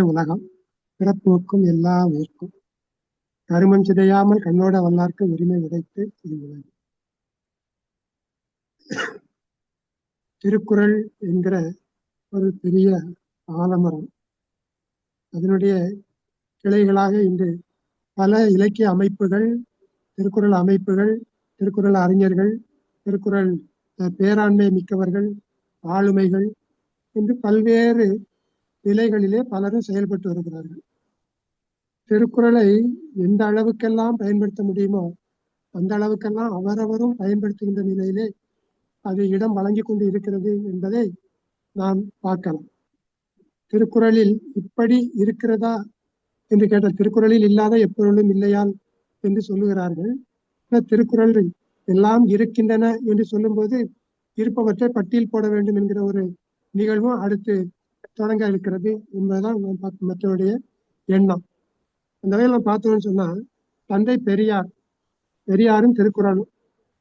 உலகம் பிறப்போக்கும் எல்லா உயிர்க்கும் கருமம் சிதையாமல் கண்ணோட வல்லார்க்கு உரிமை உடைத்து இது உலகம். திருக்குறள் என்கிற ஒரு பெரிய ஆலமரம், அதனுடைய கிளைகளாக இன்று பல இலக்கிய அமைப்புகள், திருக்குறள் அமைப்புகள், திருக்குறள் அறிஞர்கள், திருக்குறள் பேராண்மை மிக்கவர்கள், ஆளுமைகள் என்று பல்வேறு நிலைகளிலே பலரும் செயல்பட்டு வருகிறார்கள். திருக்குறளை எந்த அளவுக்கெல்லாம் பயன்படுத்த முடியுமோ அந்த அளவுக்கெல்லாம் அவரவரும் பயன்படுத்துகின்ற நிலையிலே அது இடம் வழங்கி கொண்டு இருக்கிறது என்பதை நாம் பார்க்கலாம். திருக்குறளில் இப்படி இருக்கிறதா என்று கேட்டால், திருக்குறளில் இல்லாத எப்பொருளும் இல்லையால் என்று சொல்லுகிறார்கள். திருக்குறள் எல்லாம் இருக்கின்றன என்று சொல்லும்போது இருப்பவற்றை பட்டியல் போட வேண்டும் என்கிற ஒரு நிகழ்வும் அடுத்து தொடங்க இருக்கிறது என்பதுதான் மற்றவருடைய எண்ணம். அந்த வகையில் நம்ம பார்த்தோம்னு சொன்னா, தந்தை பெரியாரும் திருக்குறளும்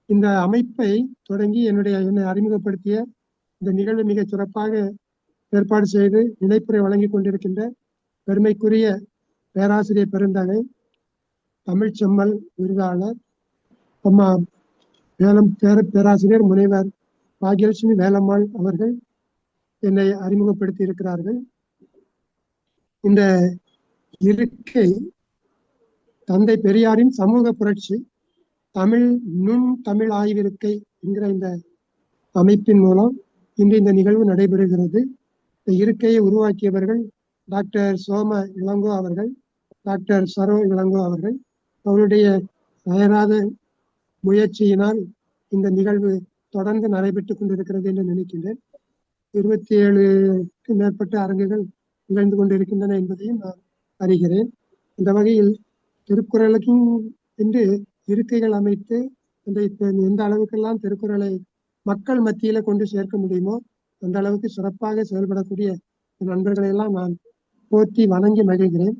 இந்த அமைப்பை தொடங்கி என்னை அறிமுகப்படுத்திய இந்த நிகழ்வு மிக சிறப்பாக ஏற்பாடு செய்து நிலைப்புரை வழங்கி கொண்டிருக்கின்ற பெருமைக்குரிய பேராசிரியர் பெருந்தகை தமிழ் செம்மல் விருதாளர் அம்மா பேராசிரியர் முனைவர் பாகியலட்சுமி வேலம்மாள் அவர்கள் என்னை அறிமுகப்படுத்தி இருக்கிறார்கள். இந்த இருக்கை தந்தை பெரியாரின் சமூக புரட்சி நுண் தமிழ் ஆய்விருக்கை என்கிற இந்த அமைப்பின் மூலம் இன்று இந்த நிகழ்வு நடைபெறுகிறது. இந்த இருக்கையை உருவாக்கியவர்கள் டாக்டர் சோம இளங்கோ அவர்கள், டாக்டர் சரோ இளங்கோ அவர்கள். அவருடைய அயராத முயற்சியினால் இந்த நிகழ்வு தொடர்ந்து நடைபெற்றுக் கொண்டிருக்கிறது என்று நினைக்கின்றேன். 27க்கும் மேற்பட்ட அரங்குகள் நிகழ்ந்து கொண்டிருக்கின்றன என்பதையும் நான் அறிகிறேன். இந்த வகையில் திருக்குறளுக்கும் என்று இருக்கைகள் அமைத்து எந்த அளவுக்கெல்லாம் திருக்குறளை மக்கள் மத்தியில கொண்டு சேர்க்க முடியுமோ அந்த அளவுக்கு சிறப்பாக செயல்படக்கூடிய நண்பர்களை எல்லாம் நான் போற்றி வணங்கி மகிழ்கிறேன்.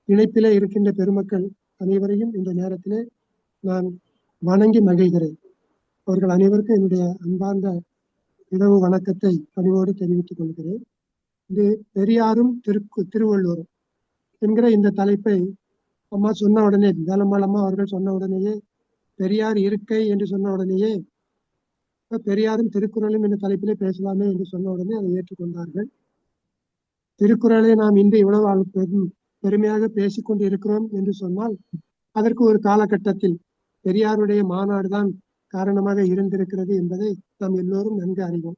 இணைப்பிலே இருக்கின்ற பெருமக்கள் அனைவரையும் இந்த நேரத்திலே நான் வணங்கி மகிழ்கிறேன். அவர்கள் அனைவருக்கும் என்னுடைய அன்பார்ந்த இரவு வணக்கத்தை பணிவோடு தெரிவித்துக் கொள்கிறேன். இது பெரியாரும் திருவள்ளுவரும் என்கிற இந்த தலைப்பை அம்மா சொன்ன உடனே, வேலம்மாள் அம்மா அவர்கள் சொன்ன உடனேயே, பெரியார் இருக்கை என்று சொன்ன உடனேயே பெரியாரும் திருக்குறளும் என்ற தலைப்பிலே பேசலாமே என்று சொன்ன உடனே அதை ஏற்றுக்கொண்டார்கள். திருக்குறளை நாம் இன்று இவ்வளவு பெருமையாக பேசிக்கொண்டு இருக்கிறோம் என்று சொன்னால் அதற்கு ஒரு காலகட்டத்தில் பெரியாருடைய மாநாடுதான் காரணமாக இருந்திருக்கிறது என்பதை நாம் எல்லோரும் நன்கு அறிவோம்.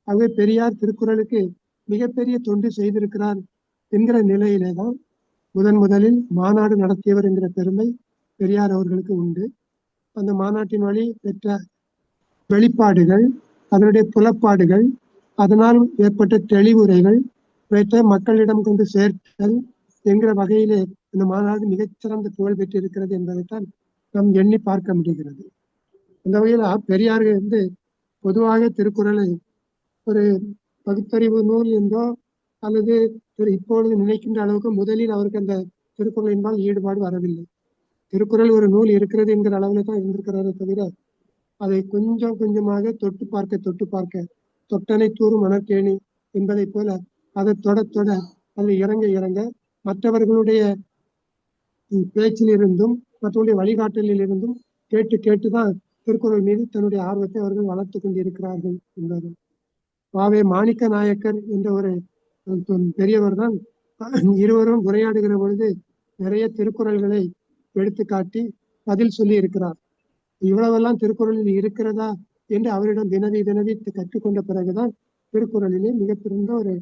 ஆகவே பெரியார் திருக்குறளுக்கு மிகப்பெரிய தொண்டு செய்திருக்கிறார் என்கிற நிலையிலே தான் முதலில் மாநாடு நடத்தியவர் என்கிற பெருமை பெரியார் அவர்களுக்கு உண்டு. அந்த மாநாட்டின் வழி பெற்ற வெளிப்பாடுகள், அதனுடைய புலப்பாடுகள், அதனால் ஏற்பட்ட தெளிவுரைகள் இவற்றை மக்களிடம் கொண்டு சேர்த்தல் என்கிற வகையிலே இந்த மாநாடு மிகச்சிறந்த புகழ் பெற்றிருக்கிறது என்பதைத்தான் நாம் எண்ணி பார்க்க முடிகிறது. அந்த வகையில் பெரியார் பொதுவாக திருக்குறளை ஒரு பகுத்தறிவு நூல் என்றோ அல்லது இப்பொழுது நினைக்கின்ற அளவுக்கு முதலில் அவருக்கு அந்த திருக்குறள் என்பால் ஈடுபாடு வரவில்லை. திருக்குறள் ஒரு நூல் இருக்கிறது என்கிற அளவில் தான் இருந்திருக்கிறாரே தவிர அதை கொஞ்சம் கொஞ்சமாக தொட்டு பார்க்க தொட்டனை தூரும் மணற்கேணி என்பதை போல அதை தொட அதில் இறங்க மற்றவர்களுடைய பேச்சில் இருந்தும் மற்றவருடைய வழிகாட்டலில் இருந்தும் கேட்டுதான் திருக்குறள் மீது தன்னுடைய ஆர்வத்தை அவர்கள் வளர்த்து கொண்டிருக்கிறார்கள் என்பது. பாவே மாணிக்க நாயக்கர் என்ற ஒரு பெரியவர் தான் இருவரும் உரையாடுகிற பொழுது நிறைய திருக்குறள்களை எடுத்து காட்டி பதில் சொல்லி இருக்கிறார். இவ்வளவெல்லாம் திருக்குறளில் இருக்கிறதா என்று அவரிடம் வினவி கற்றுக்கொண்ட பிறகுதான் திருக்குறளிலே மிகப்பெரிய ஒரு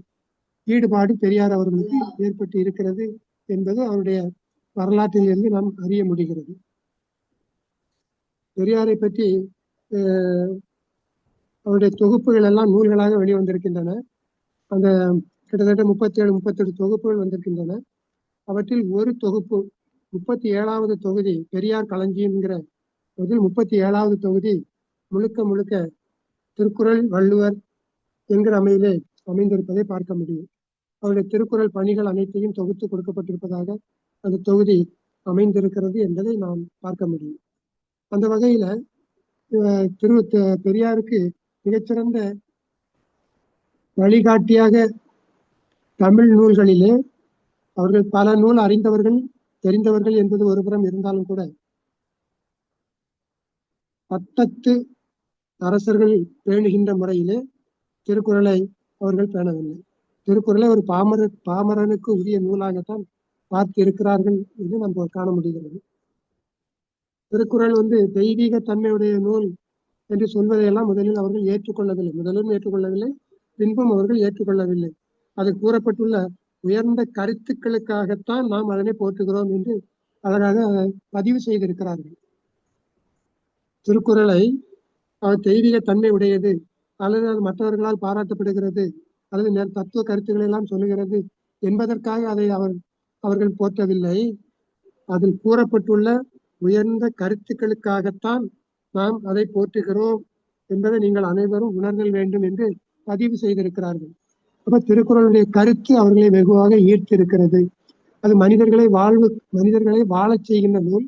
ஈடுபாடு பெரியார் அவர்களுக்கு ஏற்பட்டு இருக்கிறது என்பது அவருடைய வரலாற்றிலிருந்து நாம் அறிய முடிகிறது. பெரியாரை பற்றி அவருடைய தொகுப்புகள் எல்லாம் நூல்களாக வெளிவந்திருக்கின்றன. அந்த கிட்டத்தட்ட 38 தொகுப்புகள் வந்திருக்கின்றன. அவற்றில் ஒரு தொகுப்பு 37வது தொகுதி பெரியார் களஞ்சியம்ங்கிற 37வது தொகுதி முழுக்க திருக்குறள் வள்ளுவர் என்கிற அமைந்திருப்பதை பார்க்க முடியும். அவருடைய திருக்குறள் பணிகள் அனைத்தையும் தொகுத்து கொடுக்கப்பட்டிருப்பதாக அந்த தொகுதி அமைந்திருக்கிறது என்பதை நாம் பார்க்க முடியும். அந்த வகையில பெரியாருக்கு மிகச்சிறந்த வழிகாட்டியாக தமிழ் நூல்களிலே அவர்கள் பல நூல் அறிந்தவர்கள், தெரிந்தவர்கள் என்பது ஒருபுறம் இருந்தாலும் கூட பட்டத்து அரசர்கள் பேணுகின்ற முறையிலே திருக்குறளை அவர்கள் பேணவில்லை. திருக்குறளை ஒரு பாமரனுக்கு உரிய நூலாகத்தான் பார்த்து இருக்கிறார்கள் என்று நம்ம காண முடிகிறது. திருக்குறள் தெய்வீக தன்மையுடைய நூல் என்று சொல்வதையெல்லாம் முதலில் அவர்கள் ஏற்றுக்கொள்ளவில்லை. முதலும் ஏற்றுக்கொள்ளவில்லை, பின்பும் அவர்கள் ஏற்றுக்கொள்ளவில்லை. அது கூறப்பட்டுள்ள உயர்ந்த கருத்துக்களுக்காகத்தான் நாம் அதனை போற்றுகிறோம் என்று அழகாக பதிவு செய்திருக்கிறார்கள். திருக்குறளை தெய்வீக தன்மை உடையது, அல்லது அது மற்றவர்களால் பாராட்டப்படுகிறது, அல்லது தத்துவ கருத்துக்களை எல்லாம் சொல்லுகிறது என்பதற்காக அதை அவர்கள் போற்றவில்லை. அதில் கூறப்பட்டுள்ள உயர்ந்த கருத்துக்களுக்காகத்தான் நாம் அதை போற்றுகிறோம் என்பதை நீங்கள் அனைவரும் உணர்தல் வேண்டும் என்று பதிவு செய்திருக்கிறார்கள். அப்ப திருக்குறளுடைய கருத்து அவர்களை வெகுவாக ஈர்த்திருக்கிறது. அது மனிதர்களை வாழச் செய்கின்ற நூல்,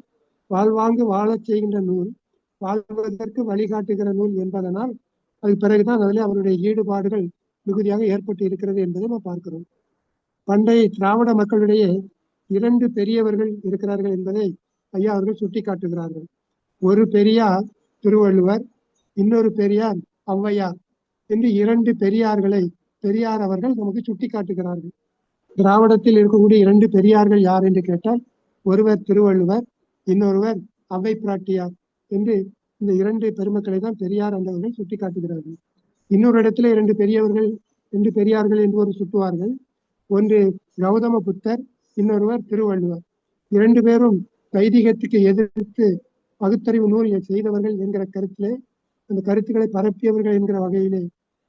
வாழ்வாங்கு வாழச் செய்கின்ற நூல், வாழ்வதற்கு வழிகாட்டுகிற நூல் என்பதனால் அது பிறகுதான் அதில் அவருடைய ஈடுபாடுகள் மிகுதியாக ஏற்பட்டு இருக்கிறது என்பதை நாம் பார்க்கிறோம். பண்டைய திராவிட மக்களிடையே 2 பெரியவர்கள் இருக்கிறார்கள் என்பதை ஐயா அவர்கள் சுட்டி காட்டுகிறார்கள். ஒரு பெரியார் திருவள்ளுவர், இன்னொரு பெரியார் ஔவையார் என்று 2 பெரியார் அவர்கள் நமக்கு சுட்டி காட்டுகிறார்கள். திராவிடத்தில் இருக்கக்கூடிய 2 பெரியார்கள் யார் என்று கேட்டால், ஒருவர் திருவள்ளுவர், இன்னொருவர் ஔவை பிராட்டியார் என்று இந்த 2 பெருமக்களை தான் பெரியார் என்றவர்கள் சுட்டி காட்டுகிறார்கள். இன்னொரு இடத்துல 2 பெரியார்கள் என்று ஒரு சுட்டுவார்கள். ஒன்று கௌதம புத்தர், இன்னொருவர் திருவள்ளுவர். 2 பேரும் வைதிகத்துக்கு எதிர்த்து பகுத்தறிவு நூல் செய்தவர்கள் என்கிற கருத்திலே, அந்த கருத்துக்களை பரப்பியவர்கள் என்கிற வகையிலே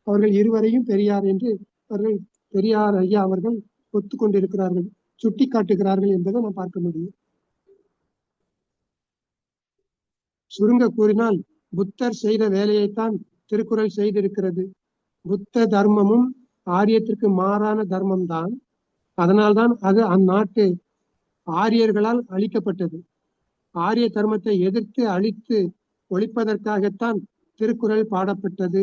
அவர்கள் இருவரையும் பெரியார் என்று அவர்கள் பெரியார் ஐயா அவர்கள் ஒத்துக்கொண்டிருக்கிறார்கள், சுட்டி காட்டுகிறார்கள் என்பதை நாம் பார்க்க முடியும். சுருங்க கூறினால், புத்தர் செய்த வேலையைத்தான் திருக்குறள் செய்திருக்கிறது. புத்த தர்மமும் ஆரியத்திற்கு மாறான தர்மம் தான். அதனால்தான் அது அந்நாட்டு ஆரியர்களால் அழிக்கப்பட்டது. ஆரிய தர்மத்தை எதிர்த்து அழித்து ஒழிப்பதற்காகத்தான் திருக்குறள் பாடப்பட்டது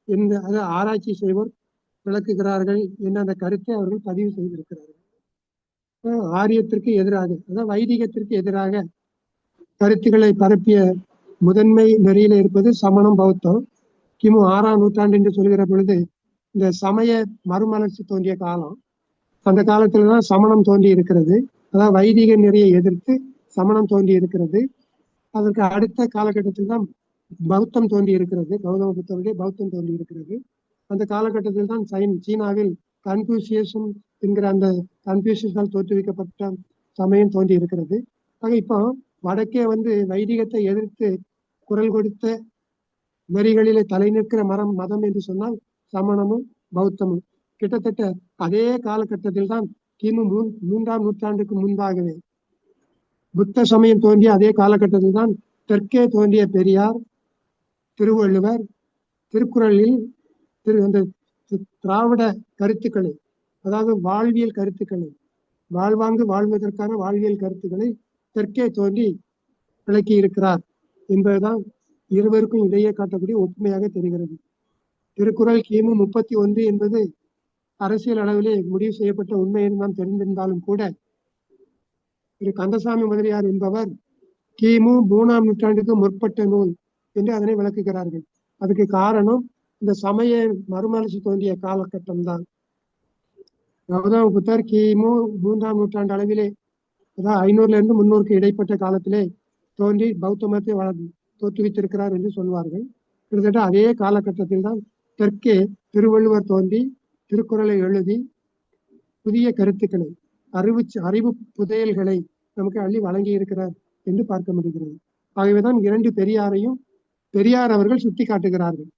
என்று அதை ஆராய்ச்சி செய்வோர் விளக்குகிறார்கள் என்ற அந்த கருத்தை அவர்கள் பதிவு செய்திருக்கிறார்கள். ஆரியத்திற்கு எதிராக, அதாவது வைதிகத்திற்கு எதிராக கருத்துக்களை பரப்பிய முதன்மை நெறியில இருப்பது சமணம், பௌத்தம். கிமு 6ஆம் நூற்றாண்டு என்று சொல்கிற பொழுது இந்த சமய மறுமலர்ச்சி தோன்றிய காலம். அந்த காலத்துலதான் சமணம் தோன்றி இருக்கிறது. அதாவது வைதிக நெறியை எதிர்த்து சமணம் தோன்றி இருக்கிறது. அதற்கு அடுத்த காலகட்டத்தில் தான் பௌத்தம் தோன்றி இருக்கிறது. கௌதம புத்தருடைய பௌத்தம் தோன்றி இருக்கிறது. அந்த காலகட்டத்தில் தான் சீனாவில் கன்ஃபூசியஸும் என்கிற அந்த கன்ஃபூசியஸால் தோற்றுவிக்கப்பட்ட சமயம் தோன்றி இருக்கிறது. ஆக இப்போ வடக்கே வைதிகத்தை எதிர்த்து குரல் கொடுத்த நெறிகளிலே தலை நிற்கிற மதம் என்று சொன்னால் சமணமும் பௌத்தமும். கிட்டத்தட்ட அதே காலகட்டத்தில் தான் கிமு 3ஆம் நூற்றாண்டுக்கு முன்பாகவே புத்த சமயம் தோன்றிய அதே காலகட்டத்தில் தான் தெற்கே தோன்றிய பெரியார், திருவள்ளுவர் திருக்குறளில் அந்த திராவிட கருத்துக்களை, அதாவது வாழ்வியல் கருத்துக்களை, வாழ்வாங்கு வாழ்வதற்கான வாழ்வியல் கருத்துக்களை தெற்கே தோன்றி விளக்கி இருக்கிறார் என்பதுதான் இருவருக்கும் இடையே காட்டக்கூடிய ஒப்புமையாக தெரிகிறது. திருக்குறள் கிமு 31 என்பது அரசியல் அளவிலே முடிவு செய்யப்பட்ட உண்மை என்று நாம் தெரிந்திருந்தாலும் கூட, திரு கந்தசாமி முதலியார் என்பவர் கிமு 3ஆம் நூற்றாண்டுக்கு முற்பட்ட நூல் என்று அதனை விளக்குகிறார்கள். அதுக்கு காரணம் இந்த சமய மறுமலர்ச்சி தோன்றிய காலகட்டம் தான். கௌதம புத்தர் கிமு 3ஆம் நூற்றாண்டு அளவிலே, அதாவது 500 இருந்து 300க்கு இடைப்பட்ட காலத்திலே தோன்றி பௌத்த மதத்தை தோற்றுவித்திருக்கிறார் என்று சொல்வார்கள். கிட்டத்தட்ட அதே காலகட்டத்தில் தான் தெற்கே திருவள்ளுவர் தோன்றி திருக்குறளை எழுதி புதிய கருத்துக்களை, அறிவு புதையல்களை நமக்கு அள்ளி வழங்கி இருக்கிறார் என்று பார்க்க முடிகிறது. ஆகவேதான் 2 பெரியார் அவர்கள் சுட்டி காட்டுகிறார்கள்.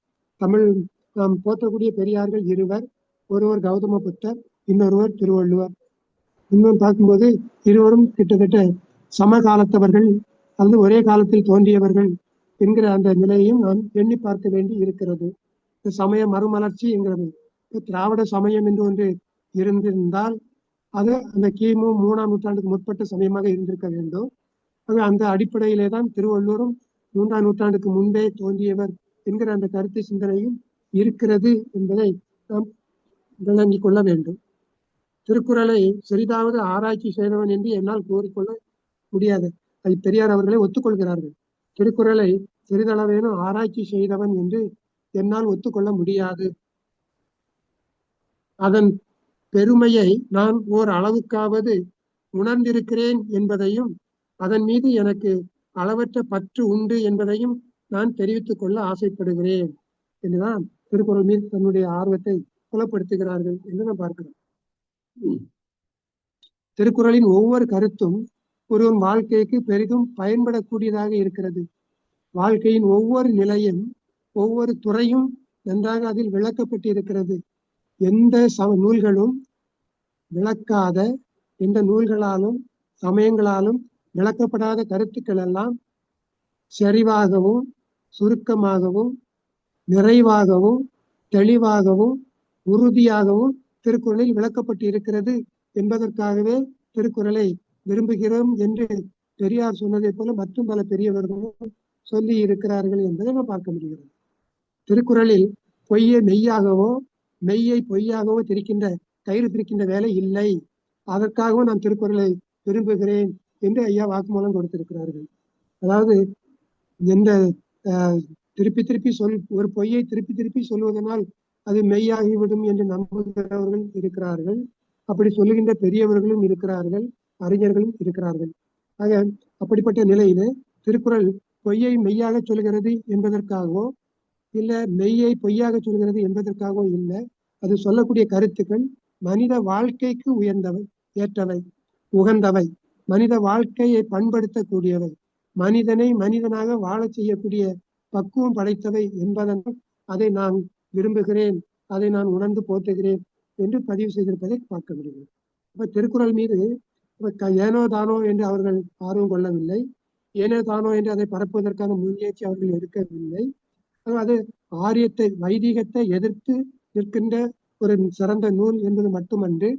நாம் போற்றக்கூடிய பெரியார்கள் இருவர், ஒருவர் கௌதம புத்தர், இன்னொருவர் திருவள்ளுவர். இன்னும் பார்க்கும்போது இருவரும் கிட்டத்தட்ட சமகாலத்தவர்கள் அல்லது ஒரே காலத்தில் தோன்றியவர்கள் என்கிற அந்த நிலையையும் நாம் எண்ணி பார்க்க வேண்டி இருக்கிறது. சமய மறுமலர்ச்சி என்கிறது திராவிட சமயம் என்று ஒன்று இருந்திருந்தால் அது அந்த கிமு 3ஆம் நூற்றாண்டுக்கு முற்பட்ட சமயமாக இருந்திருக்க வேண்டும். அந்த அடிப்படையிலே தான் திருவள்ளுவரும் 3ஆம் நூற்றாண்டுக்கு முன்பே தோன்றியவர் என்கிற அந்த கருத்து சிந்தனையும் இருக்கிறது என்பதை நாம் விளங்கிக் கொள்ள வேண்டும். திருக்குறளை சிறிதாவது ஆராய்ச்சி செய்தவன் என்று என்னால் கூறிக்கொள்ள முடியாது. அது பெரியார் அவர்களே ஒத்துக்கொள்கிறார்கள். திருக்குறளை சிறிதளவேனும் ஆராய்ச்சி செய்தவன் என்று என்னால் ஒத்துக்கொள்ள முடியாது. அதன் பெருமையை நான் ஓர் அளவுக்காவது உணர்ந்திருக்கிறேன் என்பதையும், அதன் மீது எனக்கு அளவற்ற பற்று உண்டு என்பதையும் நான் தெரிவித்துக் கொள்ள ஆசைப்படுகிறேன் என்றுதான் திருக்குறள் மீது தன்னுடைய ஆர்வத்தை புலப்படுத்துகிறார்கள் என்று நாம் பார்க்கிறோம். திருக்குறளின் ஒவ்வொரு கருத்தும் ஒருவன் வாழ்க்கைக்கு பெரிதும் பயன்படக்கூடியதாக இருக்கிறது. வாழ்க்கையின் ஒவ்வொரு நிலையும் ஒவ்வொரு துறையும் நன்றாக அதில் விளக்கப்பட்டு இருக்கிறது. எந்த நூல்களும் விளக்காத, எந்த நூல்களாலும் சமயங்களாலும் விளக்கப்படாத கருத்துக்கள் எல்லாம் செறிவாகவும் சுருக்கமாகவும் நிறைவாகவும் தெளிவாகவும் உறுதியாகவும் திருக்குறளில் விளக்கப்பட்டு இருக்கிறது என்பதற்காகவே திருக்குறளை விரும்புகிறோம் என்று பெரியார் சொன்னதை போல மற்றும் பல பெரியவர்களும் சொல்லி இருக்கிறார்கள் என்பதை நாம் பார்க்க முடிகிறது. திருக்குறளில் பொய்யை மெய்யாகவோ மெய்யை பொய்யாகவோ கயிறு பிரிக்கின்ற வேலை இல்லை. அதற்காகவும் நான் திருக்குறளை விரும்புகிறேன் என்று ஐயா வாக்குமூலம் கொடுத்திருக்கிறார்கள். அதாவது எந்த திருப்பி திருப்பி ஒரு பொய்யை திருப்பி திருப்பி சொல்வதனால் அது மெய்யாகிவிடும் என்று நம்புகிறவர்கள் இருக்கிறார்கள். அப்படி சொல்லுகின்ற பெரியவர்களும் இருக்கிறார்கள், அறிஞர்களும் இருக்கிறார்கள். ஆக அப்படிப்பட்ட நிலையில திருக்குறள் பொய்யை மெய்யாக சொல்கிறது என்பதற்காகவோ இல்ல மெய்யை பொய்யாக சொல்கிறது என்பதற்காகவோ இல்லை. அது சொல்லக்கூடிய கருத்துக்கள் மனித வாழ்க்கைக்கு உயர்ந்தவை, ஏற்றவை, உகந்தவை, மனித வாழ்க்கையை பண்படுத்தக்கூடியவை, மனிதனை மனிதனாக வாழ செய்யக்கூடிய பக்குவம் படைத்தவை என்பதன் அதை நான் விரும்புகிறேன், அதை நான் உணர்ந்து போற்றுகிறேன் என்று பதிவு செய்திருப்பதை பார்க்க முடியும். இப்ப திருக்குறள் மீது ஏனோ தானோ என்று அவர்கள் ஆர்வம் கொள்ளவில்லை, ஏனோ தானோ என்று அதை பரப்புவதற்கான முயற்சி அவர்கள் எடுக்கவில்லை. அது ஆரியத்தை வைதிகத்தை எதிர்த்து நிற்கின்ற ஒரு சிறந்த நூல் என்பது மட்டுமன்று,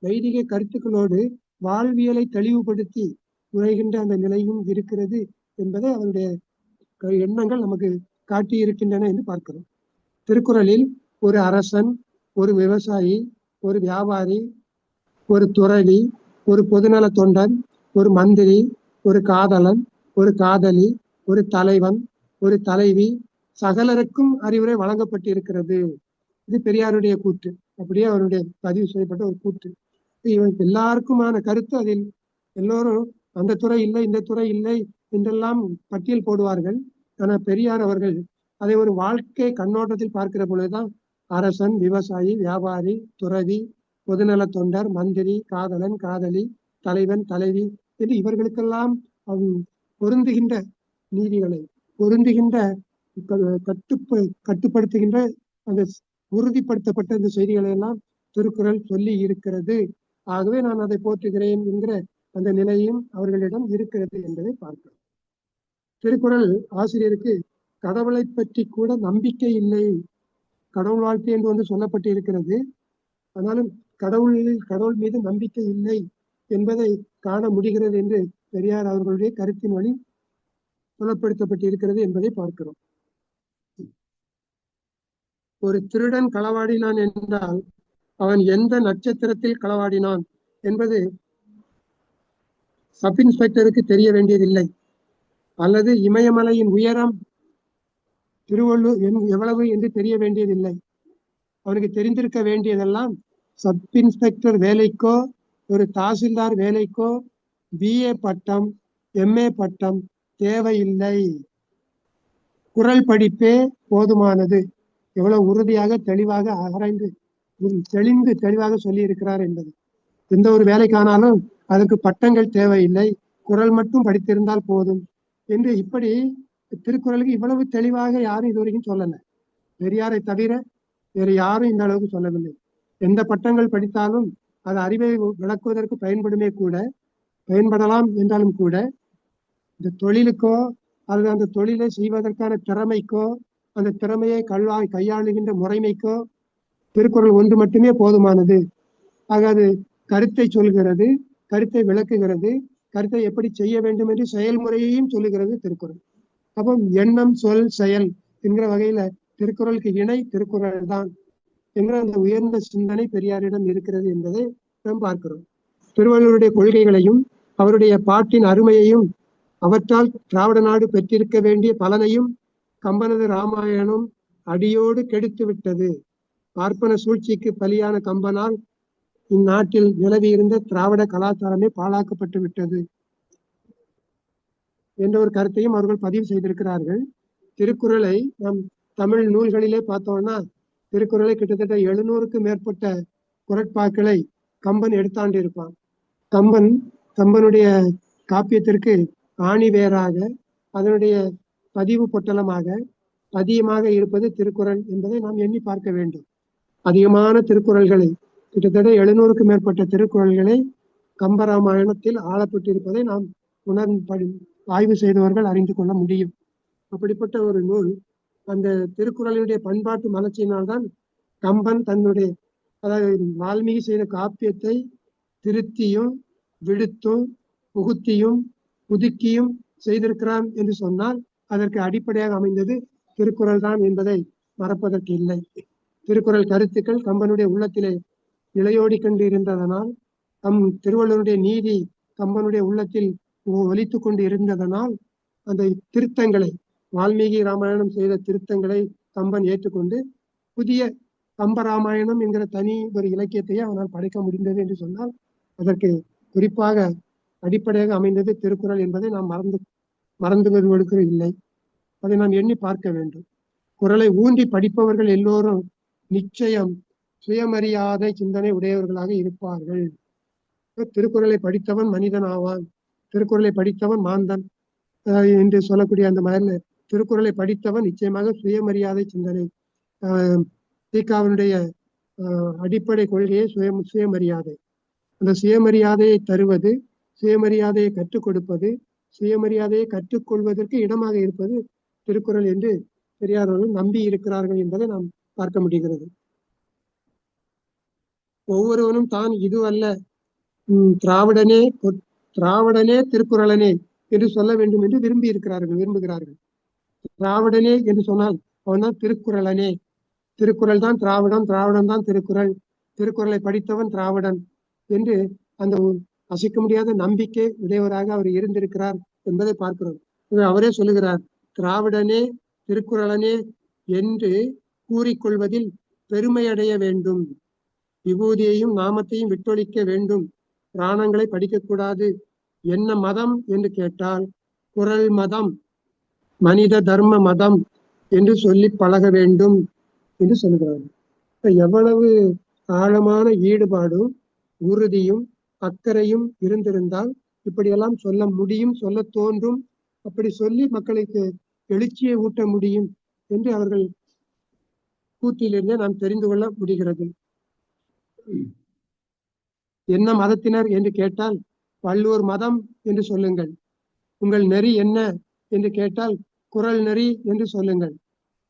வைதிக கருத்துக்களோடு வாழ்வியலை தெளிவுபடுத்தி நுழைகின்ற அந்த நிலையும் இருக்கிறது என்பதை அவருடைய எண்ணங்கள் நமக்கு காட்டி இருக்கின்றன என்று பார்க்கிறோம். திருக்குறளில் ஒரு அரசன், ஒரு விவசாயி, ஒரு வியாபாரி, ஒரு துறவி, ஒரு பொதுநல தொண்டன், ஒரு மந்திரி, ஒரு காதலன், ஒரு காதலி, ஒரு தலைவன், ஒரு தலைவி, சகலருக்கும் அறிவுரை வழங்கப்பட்டு இருக்கிறது. இது பெரியாருடைய கூற்று. அப்படியே அவருடைய பதிவு செய்யப்பட்ட ஒரு கூற்று. இவன் எல்லாருக்குமான கருத்து அதில் எல்லோரும் அந்த துறை இல்லை இந்த துறை இல்லை என்றெல்லாம் பட்டியல் போடுவார்கள். ஆனால் பெரியார் அவர்கள் அதை ஒரு வாழ்க்கை கண்ணோட்டத்தில் பார்க்கிற பொழுதுதான் அரசன், விவசாயி, வியாபாரி, துறவி, பொதுநல தொண்டர், மந்திரி, காதலன், காதலி, தலைவன், தலைவி என்று இவர்களுக்கெல்லாம் பொருந்துகின்ற நீதிகளை, பொருந்துகின்ற கட்டுப்படுத்துகின்ற அந்த உறுதிப்படுத்தப்பட்ட இந்த செய்திகளை எல்லாம் திருக்குறள் சொல்லி இருக்கிறது. ஆகவே நான் அதை போற்றுகிறேன் என்கிற அந்த நிலையும் அவர்களிடம் இருக்கிறது என்பதை பார்க்கிறோம். திருக்குறள் ஆசிரியருக்கு கடவுளை பற்றி கூட நம்பிக்கை இல்லை, கடவுள் வாழ்க்கை என்று ஒன்று சொல்லப்பட்டு இருக்கிறது, ஆனாலும் கடவுள் மீது நம்பிக்கை இல்லை என்பதை காண முடிகிறது என்று பெரியார் அவர்களுடைய கருத்தின் வழி புலப்படுத்தப்பட்டு இருக்கிறது என்பதை பார்க்கிறோம். ஒரு திருடன் களவாடினான் என்றால் அவன் எந்த நட்சத்திரத்தில் களவாடினான் என்பது சப் இன்ஸ்பெக்டருக்கு தெரிய வேண்டியதில்லை, அல்லது இமயமலையின் உயரம் திருவள்ளூர் எவ்வளவு என்று தெரிய வேண்டியதில்லை. அவனுக்கு தெரிந்திருக்க வேண்டியதெல்லாம் சப் இன்ஸ்பெக்டர் வேலைக்கோ ஒரு தாசில்தார் வேலைக்கோ BA பட்டம் MA பட்டம் தேவையில்லை, குறள் படிப்பே போதுமானது. எவ்வளவு உறுதியாக தெளிவாக ஆராய்ந்து தெளிந்து தெளிவாக சொல்லி இருக்கிறார் என்பது. எந்த ஒரு வேலைக்கானாலும் அதற்கு பட்டங்கள் தேவையில்லை, குறள் மட்டும் படித்திருந்தால் போதும் என்று இப்படி திருக்குறளுக்கு இவ்வளவு தெளிவாக யாரும் இதுவரைக்கும் சொல்லல. பெரியாரை தவிர வேறு யாரும் இந்த அளவுக்கு சொல்லவில்லை. எந்த பட்டங்கள் படித்தாலும் அது அறிவை விளக்குவதற்கு பயன்படலாம் என்றாலும் கூட இந்த தொழிலுக்கோ அல்லது அந்த தொழிலை செய்வதற்கான திறமைக்கோ அந்த திறமையை கையாளுகின்ற முறைமைக்கோ திருக்குறள் ஒன்று மட்டுமே போதுமானது. ஆக அது கருத்தை சொல்கிறது, கருத்தை விளக்குகிறது, கருத்தை எப்படி செய்ய வேண்டும் என்று செயல்முறையையும் சொல்லுகிறது திருக்குறள். அப்போ எண்ணம் சொல் செயல் என்கிற வகையில திருக்குறளுக்கு இணை திருக்குறள் தான் என்கிற அந்த உயர்ந்த சிந்தனை பெரியாரிடம் இருக்கிறது என்பதை நாம் பார்க்கிறோம். திருவள்ளுவருடைய கொள்கைகளையும் அவருடைய பாட்டின் அருமையையும் அவற்றால் திராவிட நாடு பெற்றிருக்க வேண்டிய பலனையும் கம்பனது ராமாயணம் அடியோடு கெடுத்து விட்டது. பார்ப்பன சூழ்ச்சிக்கு பலியான கம்பனால் இந்நாட்டில் நிலவியிருந்த திராவிட கலாச்சாரமே பாழாக்கப்பட்டு விட்டது என்ற ஒரு கருத்தையும் அவர்கள் பதிவு செய்திருக்கிறார்கள். திருக்குறளை நம் தமிழ் நூல்களிலே பார்த்தோம்னா திருக்குறளை கிட்டத்தட்ட 700க்கும் மேற்பட்ட குறட்பாக்களை கம்பன் எடுத்தாண்டு இருப்பான். கம்பனுடைய காப்பியத்திற்கு ஆணிவேராக, அதனுடைய பதிவு பொட்டலமாக, பதியமாக இருப்பது திருக்குறள் என்பதை நாம் எண்ணி பார்க்க வேண்டும். அதிகமான திருக்குறள்களை, கிட்டத்தட்ட 700க்கும் மேற்பட்ட திருக்குறள்களை கம்பராமாயணத்தில் ஆளப்பட்டிருப்பதை நாம் ஆய்வு செய்தவர்கள் அறிந்து கொள்ள முடியும். அப்படிப்பட்ட ஒரு நூல். அந்த திருக்குறளினுடைய பண்பாட்டு மலர்ச்சியினால்தான் கம்பன் தன்னுடைய, அதாவது வால்மீகி செய்த காப்பியத்தை திருத்தியும் விடுத்தும் புகுத்தியும் புதுக்கியும் செய்திருக்கிறான் என்று சொன்னால் அதற்கு அடிப்படையாக அமைந்தது திருக்குறள் தான் என்பதை மறப்பதற்கு இல்லை. திருக்குறள் கருத்துக்கள் கம்பனுடைய உள்ளத்திலே இளையோடி கொண்டு இருந்ததனால், திருவள்ளுவருடைய நீதி கம்பனுடைய உள்ளத்தில் ஒலித்து கொண்டு இருந்ததனால், அந்த திருத்தங்களை, வால்மீகி ராமாயணம் செய்த திருத்தங்களை கம்பன் ஏற்றுக்கொண்டு புதிய கம்பராமாயணம் என்கிற தனி ஒரு இலக்கியத்தையே அவனால் படைக்க முடிந்தது என்று சொன்னால் அதற்கு குறிப்பாக அடிப்படையாக அமைந்தது திருக்குறள் என்பதை நாம் மறந்து வருவதற்கு இல்லை. அதை நாம் எண்ணி பார்க்க வேண்டும். குறளை ஊன்றி படிப்பவர்கள் எல்லோரும் நிச்சயம் சுயமரியாதை சிந்தனை உடையவர்களாக இருப்பார்கள். திருக்குறளை படித்தவன் மனிதன் ஆவான், திருக்குறளை படித்தவன் மாந்தன் என்று சொல்லக்கூடிய அந்த மாதிரி திருக்குறளை படித்தவன் நிச்சயமாக சுயமரியாதை சிந்தனை. தீகாவினுடைய அடிப்படை கொள்கையே சுயமரியாதை. அந்த சுயமரியாதையை தருவது, சுயமரியாதையை கற்றுக் கொடுப்பது, சுயமரியாதையை கற்றுக்கொள்வதற்கு இடமாக இருப்பது திருக்குறள் என்று பெரியார்கள் நம்பி இருக்கிறார்கள் என்பதை நாம் பார்க்க முடிகிறது. ஒவ்வொருவனும் தான் இதுவல்ல திராவிடனே திருக்குறளனே என்று சொல்ல வேண்டும் என்று விரும்புகிறார்கள். திராவிடனே என்று சொன்னால் அவன் தான் திருக்குறளனே. திருக்குறள் தான் திராவிடம், திராவிடம் தான் திருக்குறள், திருக்குறளை படித்தவன் திராவிடன் என்று அந்த அசைக்க முடியாத நம்பிக்கை உடையவராக அவர் இருந்திருக்கிறார் என்பதை பார்க்கிறோம். அவரே சொல்லுகிறார், திராவிடனே திருக்குறளனே என்று கூறிக்கொள்வதில் பெருமையடைய வேண்டும், விபூதியையும் நாமத்தையும் விட்டொழிக்க வேண்டும், பிராணங்களை படிக்கக்கூடாது. என்ன மதம் என்று கேட்டால் குறள் மதம், மனித தர்ம மதம் என்று சொல்லி பழக வேண்டும் என்று சொல்கிறார்கள். எவ்வளவு ஆழமான ஈடுபாடும் உறுதியும் அக்கறையும் இருந்திருந்தால் இப்படியெல்லாம் சொல்ல முடியும், சொல்ல தோன்றும், அப்படி சொல்லி மக்களுக்கு எழுச்சியை ஊட்ட முடியும் என்று அவர்கள் கூற்றிலிருந்தே நாம் தெரிந்து கொள்ள முடிகிறது. என்ன மதத்தினர் என்று கேட்டால் வள்ளுவர் மதம் என்று சொல்லுங்கள். உங்கள் நெறி என்ன என்று கேட்டால் குறள் நெறி என்று சொல்லுங்கள்.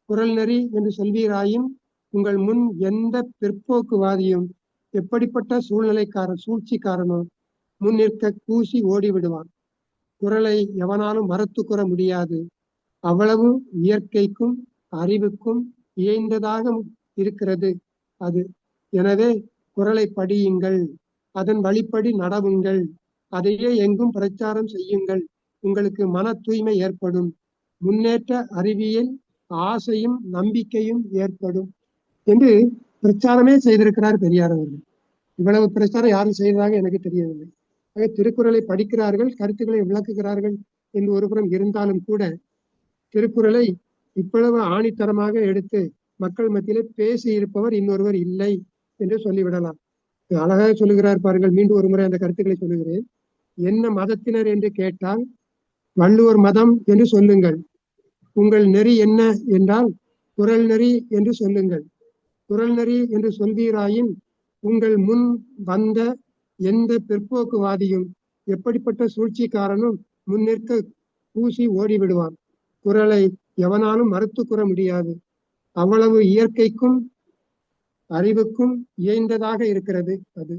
குறள் நெறி என்று சொல்வீராயின் உங்கள் முன் எந்த பிற்போக்குவாதியும் எப்படிப்பட்ட சூழ்ச்சிக்காரனோ முன் நிற்க கூசி ஓடிவிடுவான். குறளை எவனாலும் மறுத்து கூற முடியாது. அவ்வளவு இயற்கைக்கும் அறிவுக்கும் இயைந்ததாக இருக்கிறது அது. எனவே குறளை படியுங்கள், அதன் வழிப்படி நடவுங்கள், அதையே எங்கும் பிரச்சாரம் செய்யுங்கள். உங்களுக்கு மன தூய்மை ஏற்படும், முன்னேற்ற அறிவியல் ஆசையும் நம்பிக்கையும் ஏற்படும் என்று பிரச்சாரமே செய்திருக்கிறார் பெரியார் அவர்கள். இவ்வளவு பிரச்சாரம் யாரும் செய்ததாக எனக்கு தெரியவில்லை. திருக்குறளை படிக்கிறார்கள், கருத்துக்களை விளக்குகிறார்கள் என்று ஒருபுறம் இருந்தாலும் கூட திருக்குறளை இவ்வளவு ஆணித்தரமாக எடுத்து மக்கள் மத்தியிலே பேசி இருப்பவர் இன்னொருவர் இல்லை என்று சொல்லிவிடலாம். அழகாக சொல்லுகிறார் பாருங்கள். மீண்டும் ஒரு முறை அந்த கருத்துக்களை சொல்லுகிறேன். என்ன மதத்தினர் என்று கேட்டால் வள்ளுவர் மதம் என்று சொல்லுங்கள். உங்கள் நெறி என்ன என்றால் குறள் நெறி என்று சொல்லுங்கள். குறள் நெறி என்று சொல்வீராயின் உங்கள் முன் வந்த எந்த பிற்போக்குவாதியும் எப்படிப்பட்ட சூழ்ச்சிக்காரனும் முன்னிற்க பூசி ஓடிவிடுவான். குறளை எவனாலும் மறுத்து கூற முடியாது. அவ்வளவு இயற்கைக்கும் அறிவுக்கும் இயைந்ததாக இருக்கிறது அது.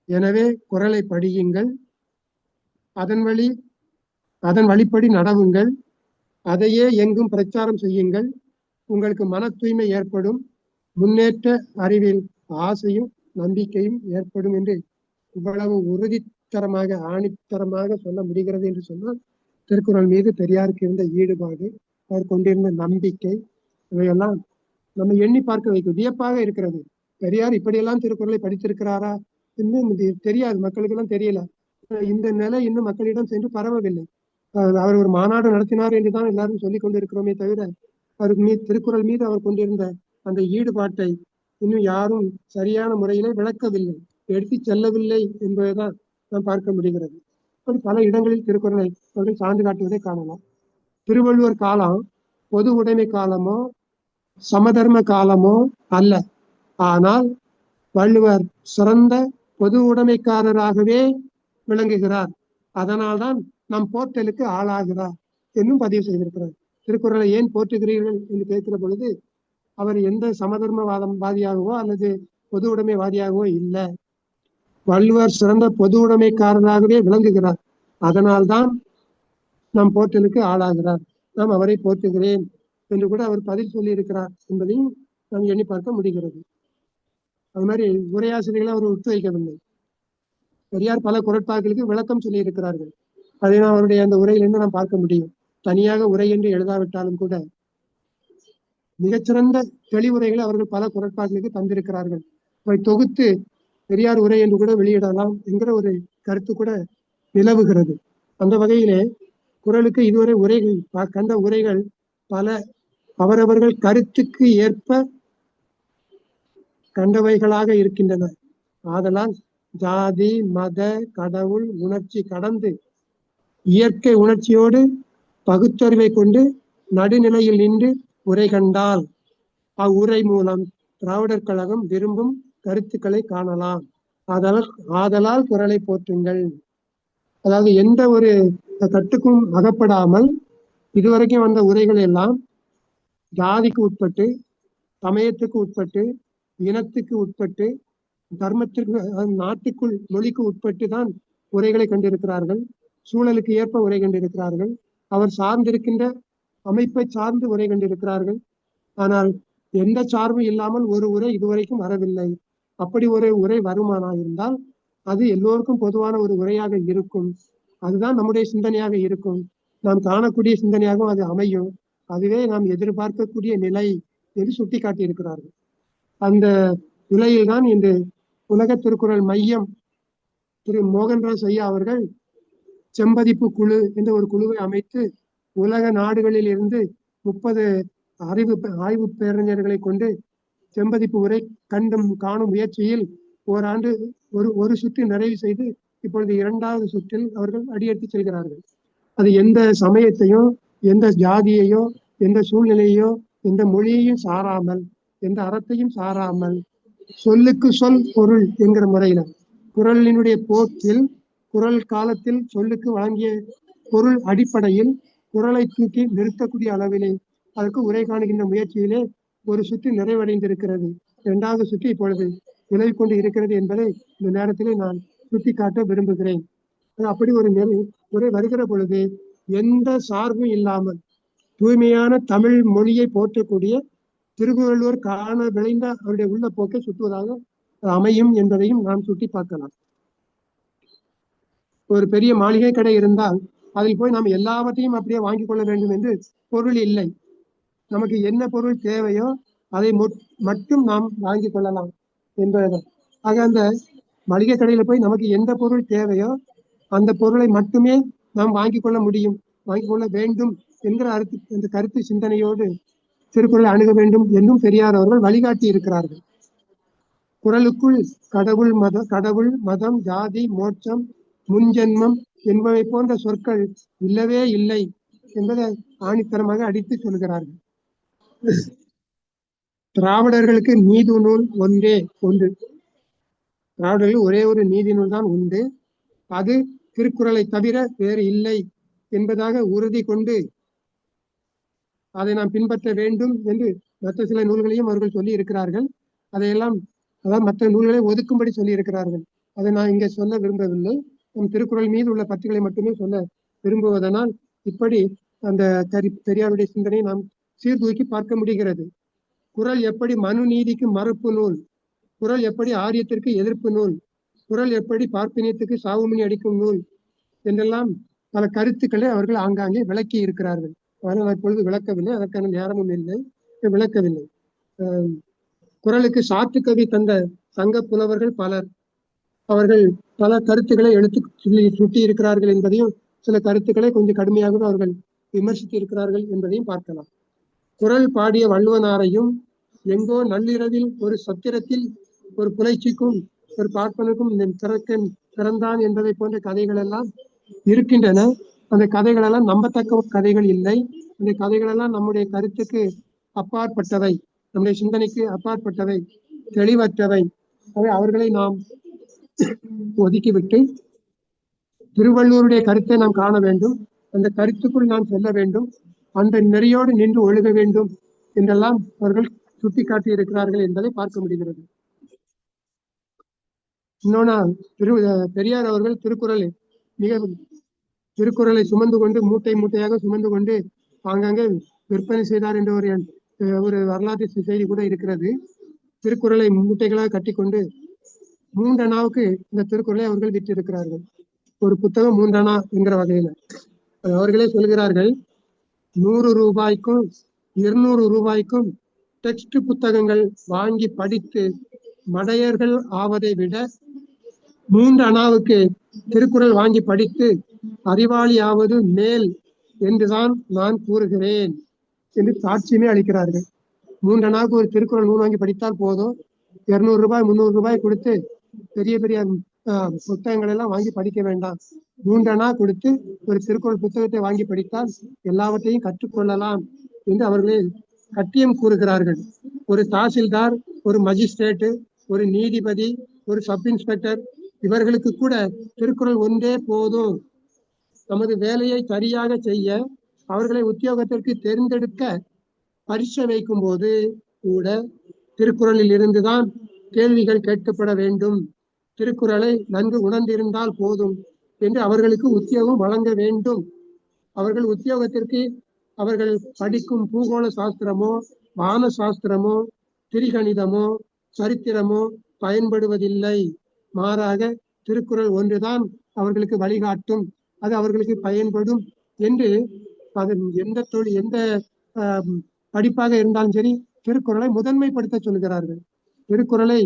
எனவே குறளை படியுங்கள், அதன் வழிப்படி நடவுங்கள், அதையே எங்கும் பிரச்சாரம் செய்யுங்கள். உங்களுக்கு மன தூய்மை ஏற்படும், முன்னேற்ற அறிவில் ஆசையும் நம்பிக்கையும் ஏற்படும் என்று இவ்வளவு உறுதித்தரமாக ஆணித்தரமாக சொல்ல முடிகிறது என்று சொன்னால் திருக்குறள் மீது பெரியாருக்கு இருந்த ஈடுபாடு, அவர் கொண்டிருந்த நம்பிக்கை, இவையெல்லாம் நம்ம எண்ணி பார்க்க வைக்கும். வியப்பாக இருக்கிறது. பெரியார் இப்படியெல்லாம் திருக்குறளை படித்திருக்கிறாரா இன்னும் தெரியாது, மக்களுக்கு எல்லாம் தெரியல. இந்த நிலை இன்னும் மக்களிடம் சென்று பரவவில்லை. அவர் ஒரு மாநாடு நடத்தினார் என்றுதான் எல்லாரும் சொல்லிக் கொண்டிருக்கிறோமே தவிர அவருக்கு மீது திருக்குறள் மீது அவர் கொண்டிருந்த அந்த ஈடுபாட்டை இன்னும் யாரும் சரியான முறையிலே விளக்கவில்லை, எடுத்து செல்லவில்லை என்பதைதான் நாம் பார்க்க முடிகிறது. அப்படி பல இடங்களில் திருக்குறளை அவர்கள் சான்று காட்டுவதை காணலாம். திருவள்ளுவர் காலம் பொது உடைமை காலமோ சமதர்ம காலமோ அல்ல. ஆனால் வள்ளுவர் சிறந்த பொது உடைமைக்காரராகவே விளங்குகிறார். அதனால்தான் நம் போற்றலுக்கு ஆளாகிறார் என்னும் பதிவு செய்திருக்கிறார். திருக்குறளை ஏன் போற்றுகிறீர்கள் என்று கேட்கிற பொழுது அவர் எந்த சமதர்மவாதியாகவோ அல்லது பொது உடைமைவாதியாகவோ இல்லை. வள்ளுவர் சிறந்த பொது உடைமைக்காரராகவே விளங்குகிறார். அதனால்தான் நம் போற்றலுக்கு ஆளாகிறார், நாம் அவரை போற்றுகிறேன் என்று கூட அவர் பதில் சொல்லி இருக்கிறார் என்பதையும் நாம் எண்ணி பார்க்க முடிகிறது. அது மாதிரி உரையாசிரியர்களை அவர் ஒத்து வைக்கவில்லை. பெரியார் பல குரட்பாக்களுக்கு விளக்கம் சொல்லி இருக்கிறார்கள். அதை நாம் அவருடைய அந்த உரையிலிருந்து நாம் பார்க்க முடியும். தனியாக உரை என்று எழுதாவிட்டாலும் கூட மிகச்சிறந்த தெளிவுரைகளை அவர்கள் பல குரட்பாக்களுக்கு தந்திருக்கிறார்கள். அவை தொகுத்து பெரியார் உரை என்று கூட வெளியிடலாம் என்கிற ஒரு கருத்து கூட நிலவுகிறது. அந்த வகையிலே குறளுக்கு இதுவரை உரைகள் கண்ட உரைகள் பல அவரவர்கள் கருத்துக்கு ஏற்ப கண்டவைகளாக இருக்கின்றன. ஆதலால் ஜாதி மத கடவுள் உணர்ச்சி கடந்து இயற்கை உணர்ச்சியோடு பகுத்தறிவை கொண்டு நடுநிலையில் நின்று உரை கண்டால் அவ்வுரை மூலம் திராவிடர் கழகம் விரும்பும் கருத்துக்களை காணலாம். ஆதலால் குறளை போற்றுங்கள். அதாவது எந்த ஒரு கட்டுக்கும் அகப்படாமல் இதுவரைக்கும் வந்த உரைகள் எல்லாம் ஜாதிக்கு உட்பட்டு, சமயத்துக்கு உட்பட்டு, இனத்துக்கு உட்பட்டு, தர்மத்திற்கு நாட்டுக்குள் மொழிக்கு உட்பட்டு தான் உரைகளை கண்டிருக்கிறார்கள். சூழலுக்கு ஏற்ப உரை கண்டிருக்கிறார்கள். அவர் சார்ந்திருக்கின்ற அமைப்பை சார்ந்து உரை கண்டிருக்கிறார்கள். ஆனால் எந்த சார்பும் இல்லாமல் ஒரு உரை இதுவரைக்கும் வரவில்லை. அப்படி ஒரு உரை வருமானா இருந்தால் அது எல்லோருக்கும் பொதுவான ஒரு உரையாக இருக்கும். அதுதான் நம்முடைய சிந்தனையாக இருக்கும். நாம் காணக்கூடிய சிந்தனையாகவும் அது அமையும். அதுவே நாம் எதிர்பார்க்கக்கூடிய நிலை என்று சுட்டி காட்டி இருக்கிறார்கள். அந்த நிலையில்தான் இன்று உலக திருக்குறள் மையம் திரு மோகன்ராஜ் ஐயா அவர்கள் செம்பதிப்பு குழு என்ற ஒரு குழுவை அமைத்து உலக நாடுகளில் இருந்து 30 ஆய்வு பேரறிஞர்களை கொண்டு செம்பதிப்பு உரை காணும் முயற்சியில் ஓராண்டு ஒரு சுற்று நிறைவு செய்து இப்பொழுது 2வது சுற்றில் அவர்கள் அடியெடுத்து செல்கிறார்கள். அது எந்த சமயத்தையோ எந்த ஜாதியையோ எந்த சூழ்நிலையோ எந்த மொழியையும் சாராமல் எந்த அறத்தையும் சாராமல் சொல்லுக்கு சொல் பொருள் என்கிற முறையில குறளினுடைய போக்கில் குறள் காலத்தில் சொல்லுக்கு வழங்கிய பொருள் அடிப்படையில் குறளை தூக்கி நிறுத்தக்கூடிய அளவிலே அதற்கு உரை காணுகின்ற முயற்சியிலே ஒரு சுற்று நிறைவடைந்திருக்கிறது. 2வது சுற்று இப்பொழுது விலகி கொண்டு இருக்கிறது என்பதை இந்த நேரத்திலே நான் சுட்டிக்காட்ட விரும்புகிறேன். அப்படி ஒரு உரை வருகிற பொழுது எந்த சார்பும் இல்லாமல் தூய்மையான தமிழ் மொழியை போற்றக்கூடிய திருவள்ளுவர் காண விளைந்த அவருடைய உள்ள போக்கை சுட்டுவதாக அமையும் என்பதையும் நாம் சுட்டி பார்க்கலாம். ஒரு பெரிய மாளிகை கடை இருந்தால் அதில் போய் நாம் எல்லாவற்றையும் அப்படியே வாங்கிக் கொள்ள வேண்டும் என்று பொருள் இல்லை. நமக்கு என்ன பொருள் தேவையோ அதை மட்டும் நாம் வாங்கிக் கொள்ளலாம் என்பதுதான். ஆக அந்த மளிகை கடையில போய் நமக்கு எந்த பொருள் தேவையோ அந்த பொருளை மட்டுமே நாம் வாங்கிக் கொள்ள முடியும், வாங்கிக் கொள்ள வேண்டும் என்கிற அந்த கருத்து சிந்தனையோடு திருக்குறளை அணுக வேண்டும் என்றும் பெரியார் அவர்கள் வழிகாட்டி இருக்கிறார்கள். குறளுக்குள் கடவுள் மதம் ஜாதி மோட்சம் முன்ஜென்மம் என்பவை போன்ற சொற்கள் இல்லவே இல்லை என்பதை ஆணித்தரமாக அடித்து சொல்கிறார்கள். திராவிடர்களுக்கு நீதி நூல் ஒன்று. திராவிடர்கள் ஒரே ஒரு நீதி நூல் தான் உண்டு, அது திருக்குறளை தவிர வேறு இல்லை என்பதாக உறுதி கொண்டு அதை நாம் பின்பற்ற வேண்டும் என்று மற்ற சில நூல்களையும் அவர்கள் சொல்லி இருக்கிறார்கள். அதையெல்லாம் அதாவது மற்ற நூல்களை ஒதுக்கும்படி சொல்லி இருக்கிறார்கள். அதை நான் இங்கே சொல்ல விரும்பவில்லை. நம் திருக்குறள் மீது உள்ள பற்றுகளை மட்டுமே சொல்ல விரும்புவதனால் இப்படி அந்த பெரியாருடைய சிந்தனையை நாம் சீர்தூக்கி பார்க்க முடிகிறது. குறள் எப்படி மனு நீதிக்கு மறுப்பு நூல், குறள் எப்படி ஆரியத்திற்கு எதிர்ப்பு நூல், குறள் எப்படி பார்ப்பினியத்துக்கு சாவுமணி அடிக்கும் நூல் என்றெல்லாம் பல கருத்துக்களை அவர்கள் ஆங்காங்கே விளக்கி இருக்கிறார்கள். ஆனால் இப்பொழுது விளக்கவில்லை, அதற்கான நேரமும் இல்லை, விளக்கவில்லை. குறளுக்கு சாற்று கவி தந்த சங்க புலவர்கள் பலர். அவர்கள் பல கருத்துக்களை எடுத்து சுட்டி இருக்கிறார்கள் என்பதையும், சில கருத்துக்களை கொஞ்சம் கடுமையாக அவர்கள் விமர்சித்து இருக்கிறார்கள் என்பதையும் பார்க்கலாம். குறள் பாடிய வள்ளுவனாரையும், எங்கோ நள்ளிரவில் ஒரு சத்திரத்தில் ஒரு புலைச்சிக்கும் ஒரு பார்ப்பனுக்கும் இந்த பிறந்தான் என்பதை போன்ற கதைகள் எல்லாம் இருக்கின்றன. அந்த கதைகள் எல்லாம் நம்பத்தக்க கதைகள் இல்லை. அந்த கதைகள் எல்லாம் நம்முடைய கருத்துக்கு அப்பாற்பட்டவை, நம்முடைய சிந்தனைக்கு அப்பாற்பட்டவை, தெளிவற்றவை. அவர்களை நாம் ஒதுக்கிவிட்டு திருவள்ளுவருடைய கருத்தை நாம் காண வேண்டும், அந்த கருத்துக்குள் நாம் செல்ல வேண்டும், அந்த நெறியோடு நின்று ஒழுக வேண்டும் என்றெல்லாம் அவர்கள் சுட்டிக்காட்டி இருக்கிறார்கள் என்பதை பார்க்க முடிகிறது. இன்னொன்னா பெரியார் அவர்கள் திருக்குறளை சுமந்து கொண்டு மூட்டை மூட்டையாக சுமந்து கொண்டு ஆங்காங்கே விற்பனை செய்தார் என்ற ஒரு வரலாற்று செய்தி கூட இருக்கிறது. திருக்குறளை மூட்டைகளாக கட்டி கொண்டு 3 அணாவுக்கு இந்த திருக்குறளை அவர்கள் விற்றிருக்கிறார்கள். ஒரு புத்தகம் 3 அணா என்கிற வகையில அவர்களே சொல்கிறார்கள், 100 ரூபாய்க்கும் 200 ரூபாய்க்கும் டெக்ஸ்ட் புத்தகங்கள் வாங்கி படித்து மடையர்கள் ஆவதை விட 3 அணாவுக்கு திருக்குறள் வாங்கி படித்து அறிவாளி ஆவது மேல் என்றுதான் நான் கூறுகிறேன் என்று சாட்சியமே அளிக்கிறார்கள். 3 அணாவுக்கு ஒரு திருக்குறள் நூல் வாங்கி படித்தால் போதும், 200 ரூபாய் 300 ரூபாய் கொடுத்து பெரிய பெரிய புத்தகங்கள் எல்லாம் வாங்கி படிக்க வேண்டாம். 3 அணா கொடுத்து ஒரு திருக்குறள் புத்தகத்தை வாங்கி படித்தால் எல்லாவற்றையும் கற்றுக்கொள்ளலாம் என்று அவர்களே கட்டியம் கூறுகிறார்கள். ஒரு தாசில்தார், ஒரு மஜிஸ்ட்ரேட்டு, ஒரு நீதிபதி, ஒரு சப் இன்ஸ்பெக்டர் இவர்களுக்கு கூட திருக்குறள் ஒன்றே போதும். நமது வேலையை சரியாக செய்ய, அவர்களை உத்தியோகத்திற்கு தேர்ந்தெடுக்க பரீட்சை வைக்கும் போது கூட திருக்குறளில் இருந்துதான் கேள்விகள் கேட்கப்பட வேண்டும். திருக்குறளை நன்கு உணர்ந்திருந்தால் போதும் என்று அவர்களுக்கு உத்தியோகம் வழங்க வேண்டும். அவர்கள் உத்தியோகத்திற்கு அவர்கள் படிக்கும் பூகோள சாஸ்திரமோ வான சாஸ்திரமோ திரிகணிதமோ சரித்திரமோ பயன்படுவதில்லை. மாறாக திருக்குறள் ஒன்றுதான் அவர்களுக்கு வழிகாட்டும், அது அவர்களுக்கு பயன்படும் என்று எந்த தொழில் எந்த படிப்பாக இருந்தாலும் சரி திருக்குறளை முதன்மைப்படுத்த சொல்கிறார்கள். திருக்குறளை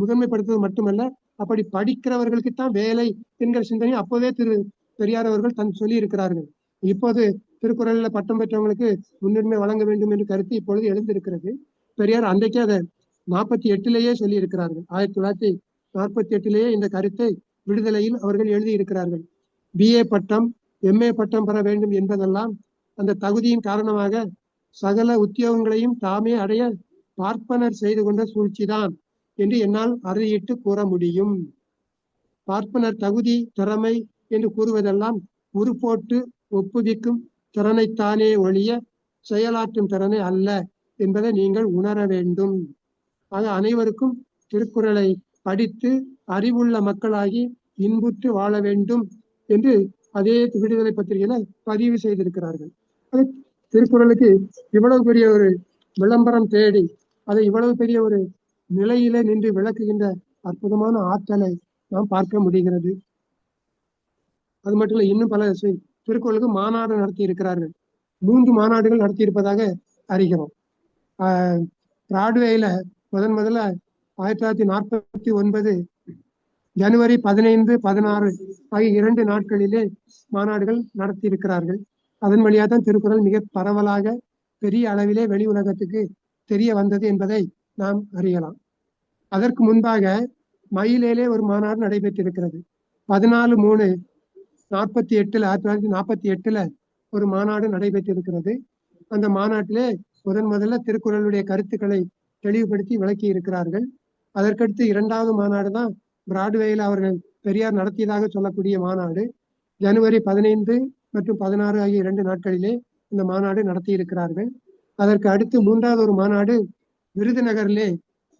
முதன்மைப்படுத்துவது மட்டுமல்ல, அப்படி படிக்கிறவர்களுக்குத்தான் வேலை என்கிற சிந்தனை அப்போதே பெரியார் அவர்கள் சொல்லி இருக்கிறார்கள். இப்போது திருக்குறள்ல பட்டம் பெற்றவங்களுக்கு முன்னுரிமை வழங்க வேண்டும் என்று கருத்து இப்பொழுது எழுந்திருக்கிறது. பெரியார் அன்றைக்கே அதை 48 சொல்லி இருக்கிறார்கள். 1948 இந்த கருத்தை விடுதலையில் அவர்கள் எழுதியிருக்கிறார்கள். BA பட்டம் MA பட்டம் பெற வேண்டும் என்பதெல்லாம் அந்த தகுதியின் காரணமாக சகல உத்தியோகங்களையும் தாமே அடைய பார்ப்பனர் செய்து கொண்ட சூழ்ச்சிதான் என்று என்னால் அறுதியிட்டு கூற முடியும். பார்ப்பனர் தகுதி திறமை என்று கூறுவதெல்லாம் உருப்போட்டு ஒப்புவிக்கும் திறனைத்தானே ஒழிய செயலாற்றும் திறனை அல்ல என்பதை நீங்கள் உணர வேண்டும். ஆக அனைவருக்கும் திருக்குறளை படித்து அறிவுள்ள மக்களாகி இன்புற்று வாழ வேண்டும் என்று அதே விடுதலை பத்திரிகையில பதிவு செய்திருக்கிறார்கள். திருக்குறளுக்கு இவ்வளவு பெரிய ஒரு விளம்பரம் தேடி அதை இவ்வளவு பெரிய ஒரு நிலையில நின்று விளக்குகின்ற அற்புதமான ஆற்றலை நாம் பார்க்க முடிகிறது. அது மட்டும் இல்ல, இன்னும் பல திருக்குறளுக்கு மாநாடு நடத்தி இருக்கிறார்கள். 3 மாநாடுகள் நடத்தி இருப்பதாக அறிகிறோம். பிராட்வேயில முதல்ல 1949 ஜனவரி 15, 16 ஆகிய 2 நாட்களிலே மாநாடுகள் நடத்தி இருக்கிறார்கள். அதன் வழியாக தான் திருக்குறள் மிக பரவலாக பெரிய அளவிலே வெளி உலகத்துக்கு தெரிய வந்தது என்பதை நாம் அறியலாம். அதற்கு முன்பாக மயிலேலே ஒரு மாநாடு நடைபெற்றிருக்கிறது. 14/3/48 1948 ஒரு மாநாடு நடைபெற்றிருக்கிறது. அந்த மாநாட்டிலே முதல்ல திருக்குறளுடைய கருத்துக்களை தெளிவுபடுத்தி விளக்கி இருக்கிறார்கள். அதற்கடுத்து 2வது மாநாடு தான் பிராட்வேயில் அவர்கள் பெரியார் நடத்தியதாக சொல்லக்கூடிய மாநாடு. ஜனவரி 15 மற்றும் 16 ஆகிய 2 நாட்களிலே இந்த மாநாடு நடத்தி இருக்கிறார்கள். அதற்கு அடுத்து 3வது ஒரு மாநாடு விருதுநகரிலே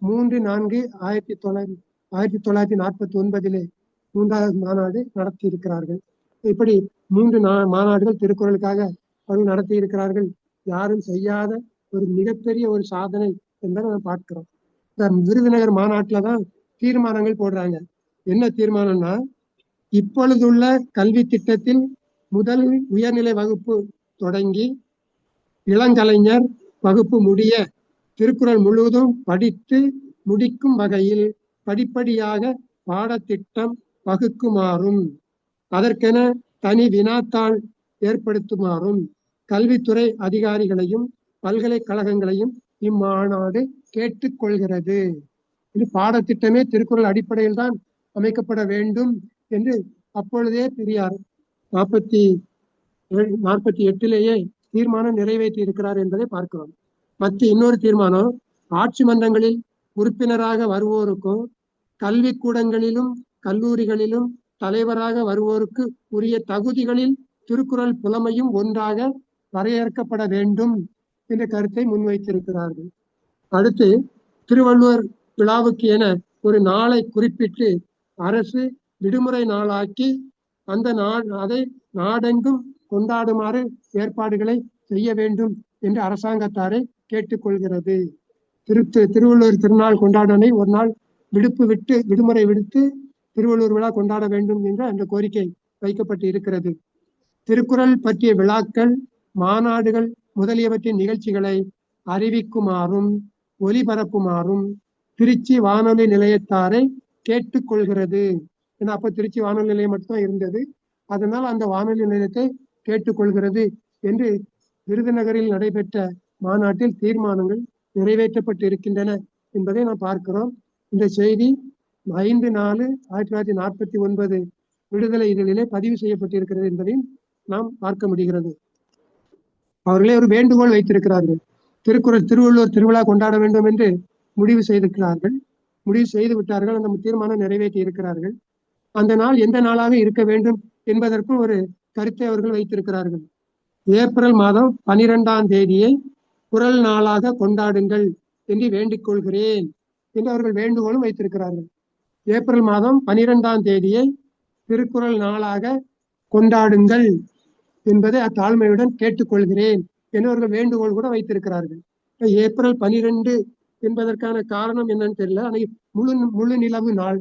3/4/1949 3வது மாநாடு நடத்தி இருக்கிறார்கள். இப்படி 3 மாநாடுகள் திருக்குறளுக்காக அவர்கள் நடத்தி இருக்கிறார்கள். யாரும் செய்யாத ஒரு மிகப்பெரிய ஒரு சாதனை என்பதை நாம் பார்க்கிறோம். இந்த விருதுநகர் மாநாட்டில தான் தீர்மானங்கள் போடுறாங்க. என்ன தீர்மானம்னா, இப்பொழுதுள்ள கல்வி திட்டத்தில் முதல் உயர்நிலை வகுப்பு தொடங்கி இளங்கலைஞர் வகுப்பு முடிய திருக்குறள் முழுவதும் படித்து முடிக்கும் வகையில் படிப்படியாக பாடத்திட்டம் வகுக்குமாறும், அதற்கென தனி வினாத்தாள் ஏற்படுத்துமாறும் கல்வித்துறை அதிகாரிகளையும் பல்கலைக்கழகங்களையும் இம்மாநாடு கேட்டுக்கொள்கிறது. இது பாடத்திட்டமே திருக்குறள் அடிப்படையில் தான் அமைக்கப்பட வேண்டும் என்று அப்பொழுதே பெரியார் 48 தீர்மானம் நிறைவேற்றி இருக்கிறார் என்பதை பார்க்கிறோம். மற்ற இன்னொரு தீர்மானம், ஆட்சி மன்றங்களில் உறுப்பினராக வருவோருக்கும் கல்விக்கூடங்களிலும் கல்லூரிகளிலும் தலைவராக வருவோருக்கு உரிய தகுதிகளில் திருக்குறள் புலமையும் ஒன்றாக வரையறுக்கப்பட வேண்டும் என்ற கருத்தை முன்வைத்திருக்கிறார்கள். அடுத்து, திருவள்ளுவர் விழாவுக்கு என ஒரு நாளை குறிப்பிட்டு அரசு விடுமுறை நாளாக்கி அதை நாடெங்கும் கொண்டாடுமாறு ஏற்பாடுகளை செய்ய வேண்டும் என்று அரசாங்கத்தாரை கேட்டுக்கொள்கிறது. திருவள்ளுவர் திருநாள் கொண்டாடனை ஒரு நாள் விடுமுறை விடுத்து திருவள்ளுவர் விழா கொண்டாட வேண்டும் என்ற அந்த கோரிக்கை வைக்கப்பட்டு இருக்கிறது. திருக்குறள் பற்றிய விழாக்கள், மாநாடுகள் முதலியவற்றின் நிகழ்ச்சிகளை அறிவிக்குமாறும் ஒலிபரப்புமாறும் திருச்சி வானொலி நிலையத்தாரை கேட்டுக்கொள்கிறது. ஏன்னா அப்ப திருச்சி வானொலி நிலையம் மட்டும்தான் இருந்தது. அதனால் அந்த வானொலி நிலையத்தை கேட்டுக்கொள்கிறது என்று விருதுநகரில் நடைபெற்ற மாநாட்டில் தீர்மானங்கள் நிறைவேற்றப்பட்டு இருக்கின்றன என்பதை நாம் பார்க்கிறோம். இந்த செய்தி 5/4/1949 விடுதலை இதழிலே பதிவு செய்யப்பட்டிருக்கிறது என்பதையும் நாம் பார்க்க முடிகிறது. அவர்களே ஒரு வேண்டுகோள் வைத்திருக்கிறார்கள். திருவள்ளுவர் திருவிழா கொண்டாட வேண்டும் என்று முடிவு செய்திருக்கிறார்கள். முடிவு செய்து விட்டார்கள். அந்த தீர்மானம் நிறைவேற்றி இருக்கிறார்கள். அந்த நாள் எந்த நாளாக இருக்க வேண்டும் என்பதற்கும் ஒரு கருத்தை அவர்கள் வைத்திருக்கிறார்கள். ஏப்ரல் மாதம் 12ஆம் தேதியை குறள் நாளாக கொண்டாடுங்கள் என்று வேண்டிக் கொள்கிறேன் என்று அவர்கள் வேண்டுகோளும் வைத்திருக்கிறார்கள். ஏப்ரல் மாதம் 12ஆம் தேதியை திருக்குறள் நாளாக கொண்டாடுங்கள் என்பதை அத்தாழ்மையுடன் கேட்டுக்கொள்கிறேன் என்று அவர்கள் வேண்டுகோள் கூட வைத்திருக்கிறார்கள். ஏப்ரல் 12 என்பதற்கான காரணம் என்னன்னு தெரியல. அன்னைக்கு முழு நிலவு நாள்.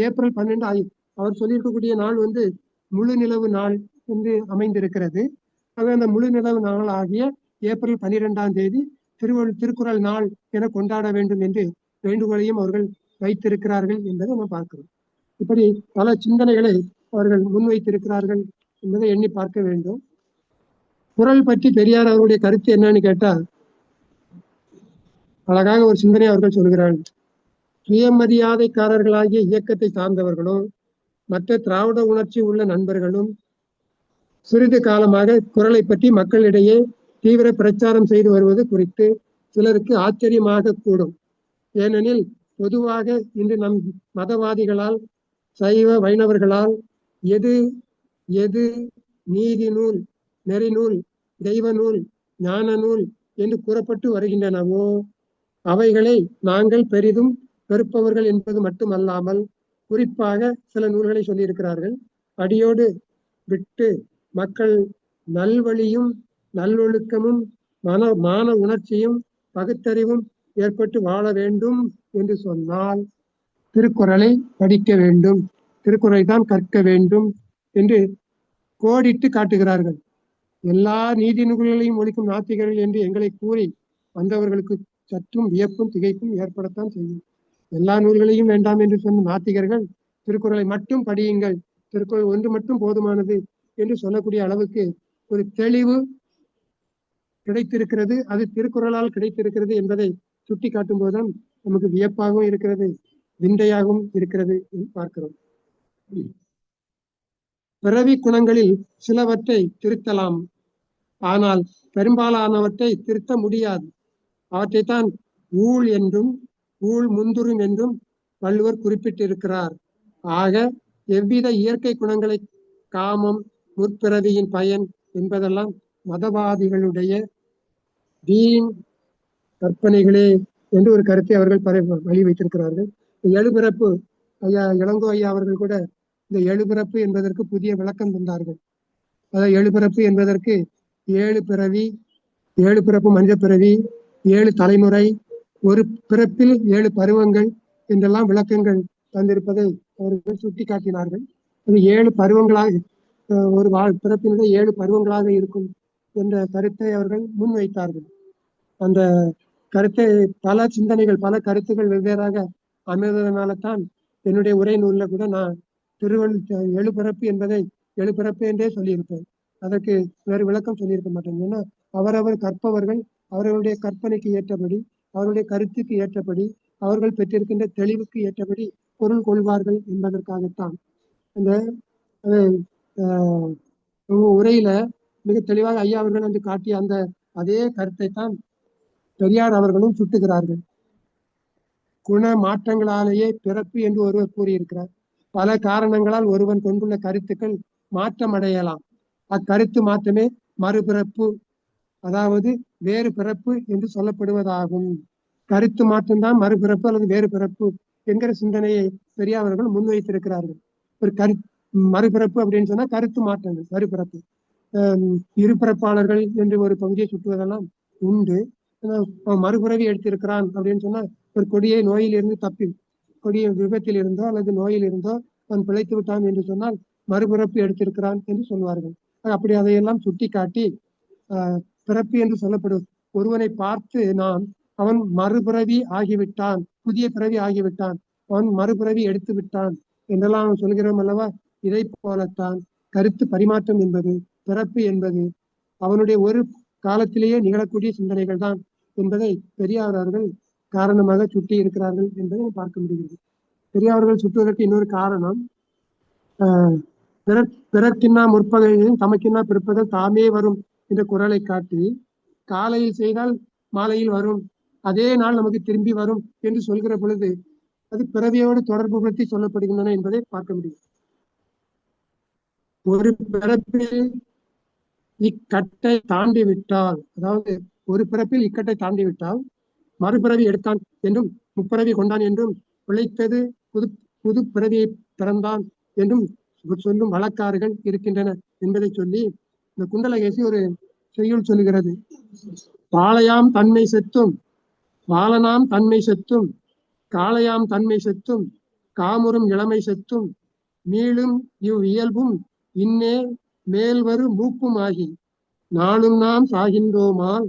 ஏப்ரல் 12 அவர் சொல்லியிருக்கக்கூடிய நாள் முழு நிலவு நாள் என்று அமைந்திருக்கிறது. ஆக அந்த முழு நிலவு நாள் ஆகிய ஏப்ரல் 12ஆம் தேதி திருக்குறள் நாள் என கொண்டாட வேண்டும் என்று வேண்டுகோளையும் அவர்கள் வைத்திருக்கிறார்கள் என்பதை நாம் பார்க்கிறோம். இப்படி பல சிந்தனைகளை அவர்கள் முன்வைத்திருக்கிறார்கள் என்பதை எண்ணி பார்க்க வேண்டும். குறள் பற்றி பெரியார் அவருடைய கருத்து என்னன்னு கேட்டா, அழகாக ஒரு சிந்தனை அவர்கள் சொல்கிறார்கள். சுயமரியாதைக்காரர்களாகிய இயக்கத்தை சார்ந்தவர்களும் மற்ற திராவிட உணர்ச்சி உள்ள நண்பர்களும் சிறிது காலமாக குறளை பற்றி மக்களிடையே தீவிர பிரச்சாரம் செய்து வருவது குறித்து சிலருக்கு ஆச்சரியமாக கூடும். ஏனெனில் பொதுவாக இன்று நம் மதவாதிகளால், சைவ வைணவர்களால் எது எது நீதி நூல், நெறிநூல், தெய்வ நூல், ஞான நூல் என்று கூறப்பட்டு வருகின்றனவோ அவைகளை நாங்கள் பெரிதும் வெறுப்பவர்கள் என்பது மட்டுமல்லாமல் குறிப்பாக சில நூல்களை சொல்லியிருக்கிறார்கள். அடியோடு விட்டு மக்கள் நல்வழியும் நல்லொழுக்கமும் மான உணர்ச்சியும் பகுத்தறிவும் ஏற்பட்டு வாழ வேண்டும் என்று சொன்னால் திருக்குறளை படிக்க வேண்டும், திருக்குறளை தான் கற்க வேண்டும் என்று கோடிட்டு காட்டுகிறார்கள். எல்லா நீதி நூல்களையும் ஒழிக்கும் நாத்திகர்கள் என்று எங்களை கூறி வந்தவர்களுக்கு சற்றும் வியப்பும் திகைப்பும் ஏற்படத்தான் செய்யும். எல்லா நூல்களையும் வேண்டாம் என்று சொன்ன நாத்திகர்கள் திருக்குறளை மட்டும் படியுங்கள், திருக்குறள் ஒன்று மட்டும் போதுமானது என்று சொல்லக்கூடிய அளவுக்கு ஒரு தெளிவு கிடைத்திருக்கிறது. அது திருக்குறளால் கிடைத்திருக்கிறது என்பதை சுட்டி காட்டும் போதுதான் நமக்கு வியப்பாகவும் இருக்கிறது, விந்தையாகவும் இருக்கிறது என்று பார்க்கிறோம். பிறவி குணங்களில் சிலவற்றை திருத்தலாம், ஆனால் பெரும்பாலானவற்றை திருத்த முடியாது. அவற்றைத்தான் ஊழ் என்றும் ஊழ் முந்துரும் என்றும் வள்ளுவர் குறிப்பிட்டிருக்கிறார். ஆக எவ்வித இயற்கை குணங்களை, காமம், முற்பிறவியின் பயன் என்பதெல்லாம் மதவாதிகளுடைய வீண் கற்பனைகளே என்று ஒரு கருத்தை அவர்கள் வழி வைத்திருக்கிறார்கள். எழுபிறப்பு ஐயா இளங்கோ ஐயா அவர்கள் கூட இந்த எழுபிறப்பு என்பதற்கு புதிய விளக்கம் தந்தார்கள். அதாவது எழுபிறப்பு என்பதற்கு 7 பிறவி, 7 பிறப்பு மனித பிறவி, 7 தலைமுறை, ஒரு பிறப்பில் 7 பருவங்கள் என்றெல்லாம் விளக்கங்கள் தந்திருப்பதை அவர்கள் சுட்டி காட்டினார்கள். அது 7 பருவங்களாக ஒரு பிறப்பினுடைய 7 பருவங்களாக இருக்கும் என்ற கருத்தை அவர்கள் முன்வைத்தார்கள். அந்த கருத்தை பல சிந்தனைகள், பல கருத்துக்கள் வெவ்வேறாக அமைவதனால தான் என்னுடைய உரை நூல்ல கூட நான் எழுபிறப்பு என்பதை எழுபிறப்பு என்றே சொல்லியிருப்பேன். அதற்கு வேறு விளக்கம் சொல்லியிருக்க மாட்டேன். ஏன்னா அவரவர் கற்பவர்கள் அவர்களுடைய கற்பனைக்கு ஏற்றபடி, அவருடைய கருத்துக்கு ஏற்றபடி, அவர்கள் பெற்றிருக்கின்ற தெளிவுக்கு ஏற்றபடி பொருள் கொள்வார்கள் என்பதற்காகத்தான். அந்த உரையில மிக தெளிவாக ஐயா அவர்கள் வந்து காட்டிய அந்த அதே கருத்தை தான் பெரியார் அவர்களும் சுட்டுகிறார்கள். குண மாற்றங்களாலேயே பிறப்பு என்று ஒருவர் கூறியிருக்கிறார். பல காரணங்களால் ஒருவன் கொண்டுள்ள கருத்துக்கள் மாற்றம் அடையலாம். அக்கருத்து மாற்றமே மறுபிறப்பு, அதாவது வேறு பிறப்பு என்று சொல்லப்படுவதாகும். கருத்து மாற்றம்தான் மறுபிறப்பு அல்லது வேறு பிறப்பு என்கிற சிந்தனையை பெரியார்கள் முன்வைத்திருக்கிறார்கள். ஒரு மறுபிறப்பு அப்படின்னு சொன்னா கருத்து மாற்றங்கள் மறுபிறப்பு. இருபிறப்பாளர்கள் என்று ஒரு பகுதியை சுட்டுவதெல்லாம் உண்டு. மறுபிறவி எடுத்திருக்கிறான் அப்படின்னு சொன்னா ஒரு கொடிய நோயில் இருந்து கொடிய விபத்தில் இருந்தோ அல்லது நோயில் இருந்தோ அவன் பிழைத்து விட்டான் என்று சொன்னால் மறுபிறப்பு எடுத்திருக்கிறான் என்று சொல்வார்கள். அப்படி அதையெல்லாம் சுட்டி காட்டி பிறப்பு என்று சொல்லப்படும் ஒருவனை பார்த்து நாம் அவன் மறுபிறவி ஆகிவிட்டான், புதிய பிறவி ஆகிவிட்டான், அவன் மறுபிறவி எடுத்து விட்டான் என்றெல்லாம் சொல்கிறோம் அல்லவா. இதை போலத்தான் கருத்து பரிமாற்றம் என்பது, பிறப்பு என்பது அவனுடைய ஒரு காலத்திலேயே நிகழக்கூடிய சிந்தனைகள் தான் என்பதை பெரியார் அவர்கள் காரணமாக சுட்டி இருக்கிறார்கள் என்பதை பார்க்க முடிகிறது. பெரியார்கள் சுட்டுவதற்கு இன்னொரு காரணம், பிறர்க்கின்னா முற்பகையும் தமக்கின்னா பிற்பகல் தாமே வரும் என்ற குரலை காட்டி, காலையில் செய்தால் மாலையில் வரும், அதே நாள் நமக்கு திரும்பி வரும் என்று சொல்கிற பொழுது அது பிறவியோடு தொடர்பு படுத்தி சொல்லப்படுகின்றன என்பதை பார்க்க முடியும். ஒரு பிறப்பில் இக்கட்டை தாண்டி விட்டால், அதாவது ஒரு பிறப்பில் இக்கட்டை தாண்டி விட்டால் மறுபிறவி எடுத்தான் என்றும் முப்பிறவி கொண்டான் என்றும் பிழைத்தது புது பிறவியை பிறந்தான் என்றும் சொல்லும் வழக்காறுகள் இருக்கின்றன என்பதை சொல்லி இந்த குண்டலகேசி ஒரு செய்யுள் சொல்லுகிறது. பாளையாம் தன்மை செத்தும் பாலனாம் தன்மை செத்தும் காளையாம் தன்மை செத்தும் காமுறும் இளமை செத்தும் மீளும் இவ் இயல்பும் இன்னே மேல்வரு மூப்பும் ஆகி நாளும் நாம் சாகின்றோமால்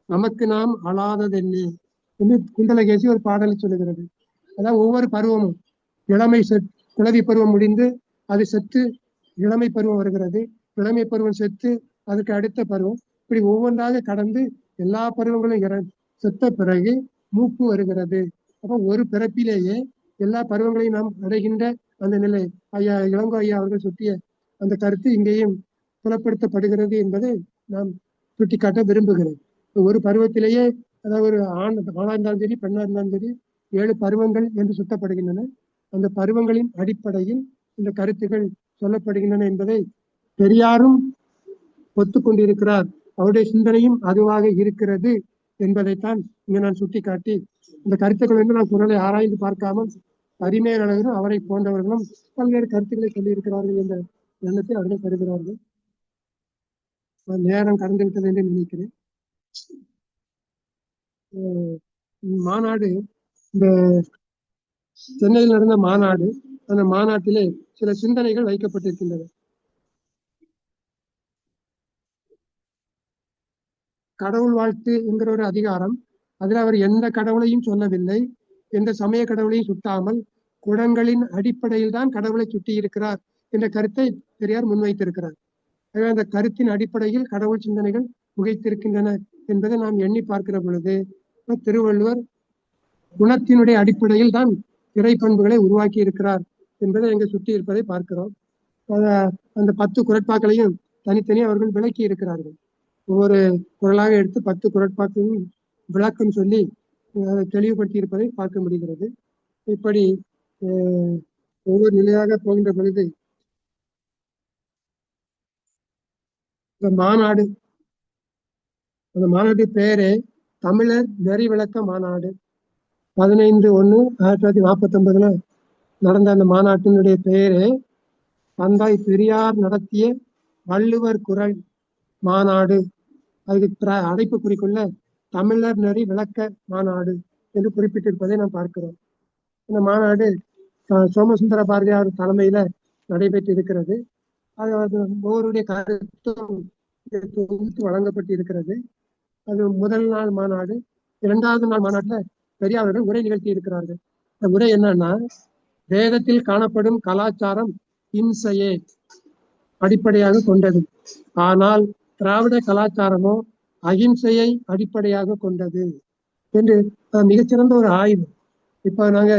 நமக்கு நாம் அழாததென்னே என்று குண்டலகேசி ஒரு பாடலை சொல்லுகிறது. அதாவது ஒவ்வொரு பருவமும் இளமை குளவி பருவம் முடிந்து அது செத்து இளமை பருவம் வருகிறது, இளமை பருவம் செத்து அதுக்கு அடுத்த பருவம், இப்படி ஒவ்வொன்றாக கடந்து எல்லா பருவங்களும் செத்த பிறகு மூப்பு வருகிறது. அப்போ ஒரு பிறப்பிலேயே எல்லா பருவங்களையும் நாம் அடைகின்ற அந்த நிலை ஐயா இளங்கோ ஐயா அவர்கள் சுட்டிய அந்த கருத்து இங்கேயும் புலப்படுத்தப்படுகிறது என்பதை நாம் சுட்டிக்காட்ட விரும்புகிறேன். ஒரு பருவத்திலேயே, அதாவது ஒரு ஆணா இருந்தாலும் சரி பெண்ணா இருந்தாலும் சரி 7 பருவங்கள் என்று சுட்டப்படுகின்றன. அந்த பருவங்களின் அடிப்படையில் இந்த கருத்துக்கள் சொல்லப்படுகின்றன என்பதை பெரியாரும் ஒத்துக்கொண்டிருக்கிறார். அவருடைய சிந்தனையும் அதுவாக இருக்கிறது என்பதைத்தான் இங்க நான் சுட்டிக்காட்டி, இந்த கருத்துக்கள் வந்து நான் குரலை ஆராய்ந்து பார்க்காமல் பரிமேலழகரும் அவரை போன்றவர்களும் பல்வேறு கருத்துக்களை சொல்லியிருக்கிறார்கள் என்ற எண்ணத்தை அவர்கள் கருதுகிறார்கள். நேரம் கடந்து விட்டது என்று நினைக்கிறேன். மாநாடு, இந்த சென்னையில் நடந்த மாநாடு, அந்த மாநாட்டிலே சில சிந்தனைகள் வைக்கப்பட்டிருக்கின்றன. கடவுள் வாழ்த்து என்கிற ஒரு அதிகாரம், அதில் அவர் எந்த கடவுளையும் சொல்லவில்லை, எந்த சமய கடவுளையும் சுட்டாமல் குணங்களின் அடிப்படையில் தான் கடவுளை சுட்டி இருக்கிறார் என்ற கருத்தை பெரியார் முன்வைத்திருக்கிறார். எனவே அந்த கருத்தின் அடிப்படையில் கடவுள் சிந்தனைகள் புகைத்திருக்கின்றன என்பதை நாம் எண்ணி பார்க்கிற பொழுது திருவள்ளுவர் குணத்தினுடைய அடிப்படையில் தான் இறை பண்புகளை உருவாக்கி இருக்கிறார் என்பதை இங்கு சுட்டி இருப்பதை பார்க்கிறோம். அந்த 10 குறட்பாக்களையும் தனித்தனி அவர்கள் விளக்கி இருக்கிறார்கள். ஒவ்வொரு குரலாக எடுத்து 10 குறட்பாக்கையும் விளக்கம் சொல்லி அதை தெளிவுபடுத்தி இருப்பதை பார்க்க முடிகிறது. இப்படி ஒவ்வொரு நிலையாக போகின்ற பொழுது இந்த மாநாடு, அந்த மாநாட்டு பெயரே தமிழர் நெறி விளக்க மாநாடு. 15/1/1949 நடந்த அந்த மாநாட்டினுடைய பெயரே தந்தை பெரியார் நடத்திய வள்ளுவர் குரல் மாநாடு. அதுக்கு அடைப்பு குறிக்குள்ள தமிழர் நெறி விளக்க மாநாடு என்று குறிப்பிட்டிருப்பதை நாம் பார்க்கிறோம். இந்த மாநாடு சோமசுந்தர பாரதியார் தலைமையில நடைபெற்று இருக்கிறது. அது ஒவ்வொருடைய கருத்தும் தொகுத்து வழங்கப்பட்டு இருக்கிறது. அது முதல் நாள் மாநாடு. 2வது நாள் மாநாட்டில் பெரியார் அவர்கள் உரை நிகழ்த்தி இருக்கிறார்கள். அந்த உரை என்னன்னா, வேதத்தில் காணப்படும் கலாச்சாரம் இம்சையே அடிப்படையாக கொண்டது, ஆனால் திராவிட கலாச்சாரமோ அகிம்சையை அடிப்படையாக கொண்டது என்று மிகச்சிறந்த ஒரு ஆய்வு. இப்ப நாங்க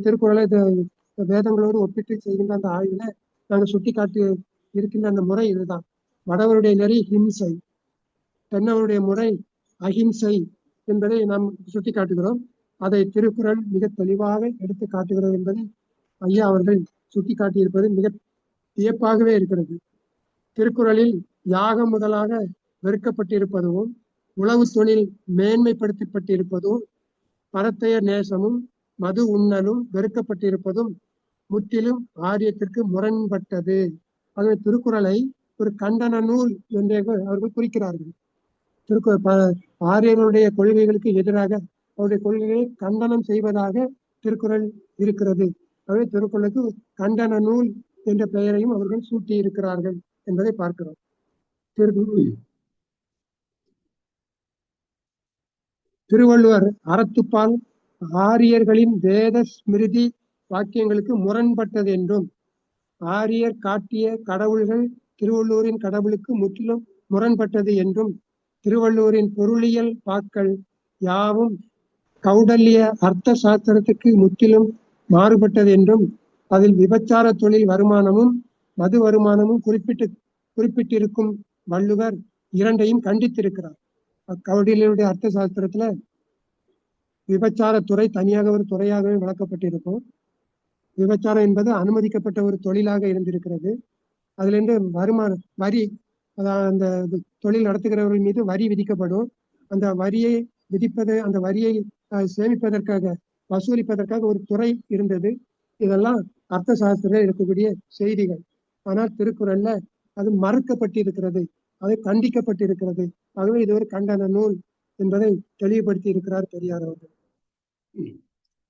திருக்குறளை வேதங்களோடு ஒப்பிட்டு செய்கின்ற அந்த ஆய்வுல நாங்க சுட்டிக்காட்டி இருக்கின்ற அந்த முறை இதுதான். வடவருடைய நெறி ஹிம்சை, தென்னவருடைய முறை அஹிம்சை என்பதை நாம் சுட்டி காட்டுகிறோம். அதை திருக்குறள் மிக தெளிவாக எடுத்து காட்டுகிறது என்பதை ஐயா அவர்கள் சுட்டி காட்டியிருப்பது மிக வியப்பாகவே இருக்கிறது. திருக்குறளில் யாகம் முதலாக வெறுக்கப்பட்டிருப்பதும், உழவு தொழில் மேன்மைப்படுத்தப்பட்டிருப்பதும், பரத்தையர் நேசமும் மது உண்ணலும் வெறுக்கப்பட்டிருப்பதும் முற்றிலும் ஆரியத்திற்கு முரண்பட்டது. ஆகவே திருக்குறளை ஒரு கண்டன நூல் என்றே அவர்கள் குறிக்கிறார்கள். ஆரியர்களுடைய கொள்கைகளுக்கு எதிராக அவருடைய கொள்கைகளை கண்டனம் செய்வதாக திருக்குறள் இருக்கிறது. ஆகவே திருக்குறளுக்கு கண்டன நூல் என்ற பெயரையும் அவர்கள் சூட்டி இருக்கிறார்கள் என்பதை பார்க்கிறோம். திருவள்ளுவர் அறத்துப்பால் ஆரியர்களின் வேத ஸ்மிருதி வாக்கியங்களுக்கு முரண்பட்டது என்றும், ஆரியர் காட்டிய கடவுள்கள் திருவள்ளுவரின் கடவுளுக்கு முற்றிலும் முரண்பட்டது என்றும், திருவள்ளுவரின் பொருளியல் பாக்கள் யாவும் கௌடல்ய அர்த்த சாஸ்திரத்துக்கு முற்றிலும் மாறுபட்டது என்றும், அதில் விபச்சார தொழில் வருமானமும் மது வருமானமும் குறிப்பிட்டிருக்கும் வள்ளுவர் இரண்டையும் கண்டித்திருக்கிறார். கௌடில்யருடைய அர்த்த சாஸ்திரத்துல விபச்சாரத்துறை தனியாக ஒரு துறையாகவே விளக்கப்பட்டிருக்கும். விபச்சாரம் என்பது அனுமதிக்கப்பட்ட ஒரு தொழிலாக இருந்திருக்கிறது. அதுல இருந்து வரி, அந்த தொழில் நடத்துகிறவர்கள் மீது வரி விதிக்கப்படும். அந்த வரியை விதிப்பது, அந்த வரியை சேமிப்பதற்காக, வசூலிப்பதற்காக ஒரு துறை இருந்தது. இதெல்லாம் அர்த்த சாஸ்திரத்தில் இருக்கக்கூடிய செய்திகள். ஆனால் திருக்குறள்ல அது மறுக்கப்பட்டிருக்கிறது, அது கண்டிக்கப்பட்டிருக்கிறது. ஆகவே இது ஒரு கண்டன நூல் என்பதை தெளிவுபடுத்தி இருக்கிறார் பெரியார் அவர்கள்.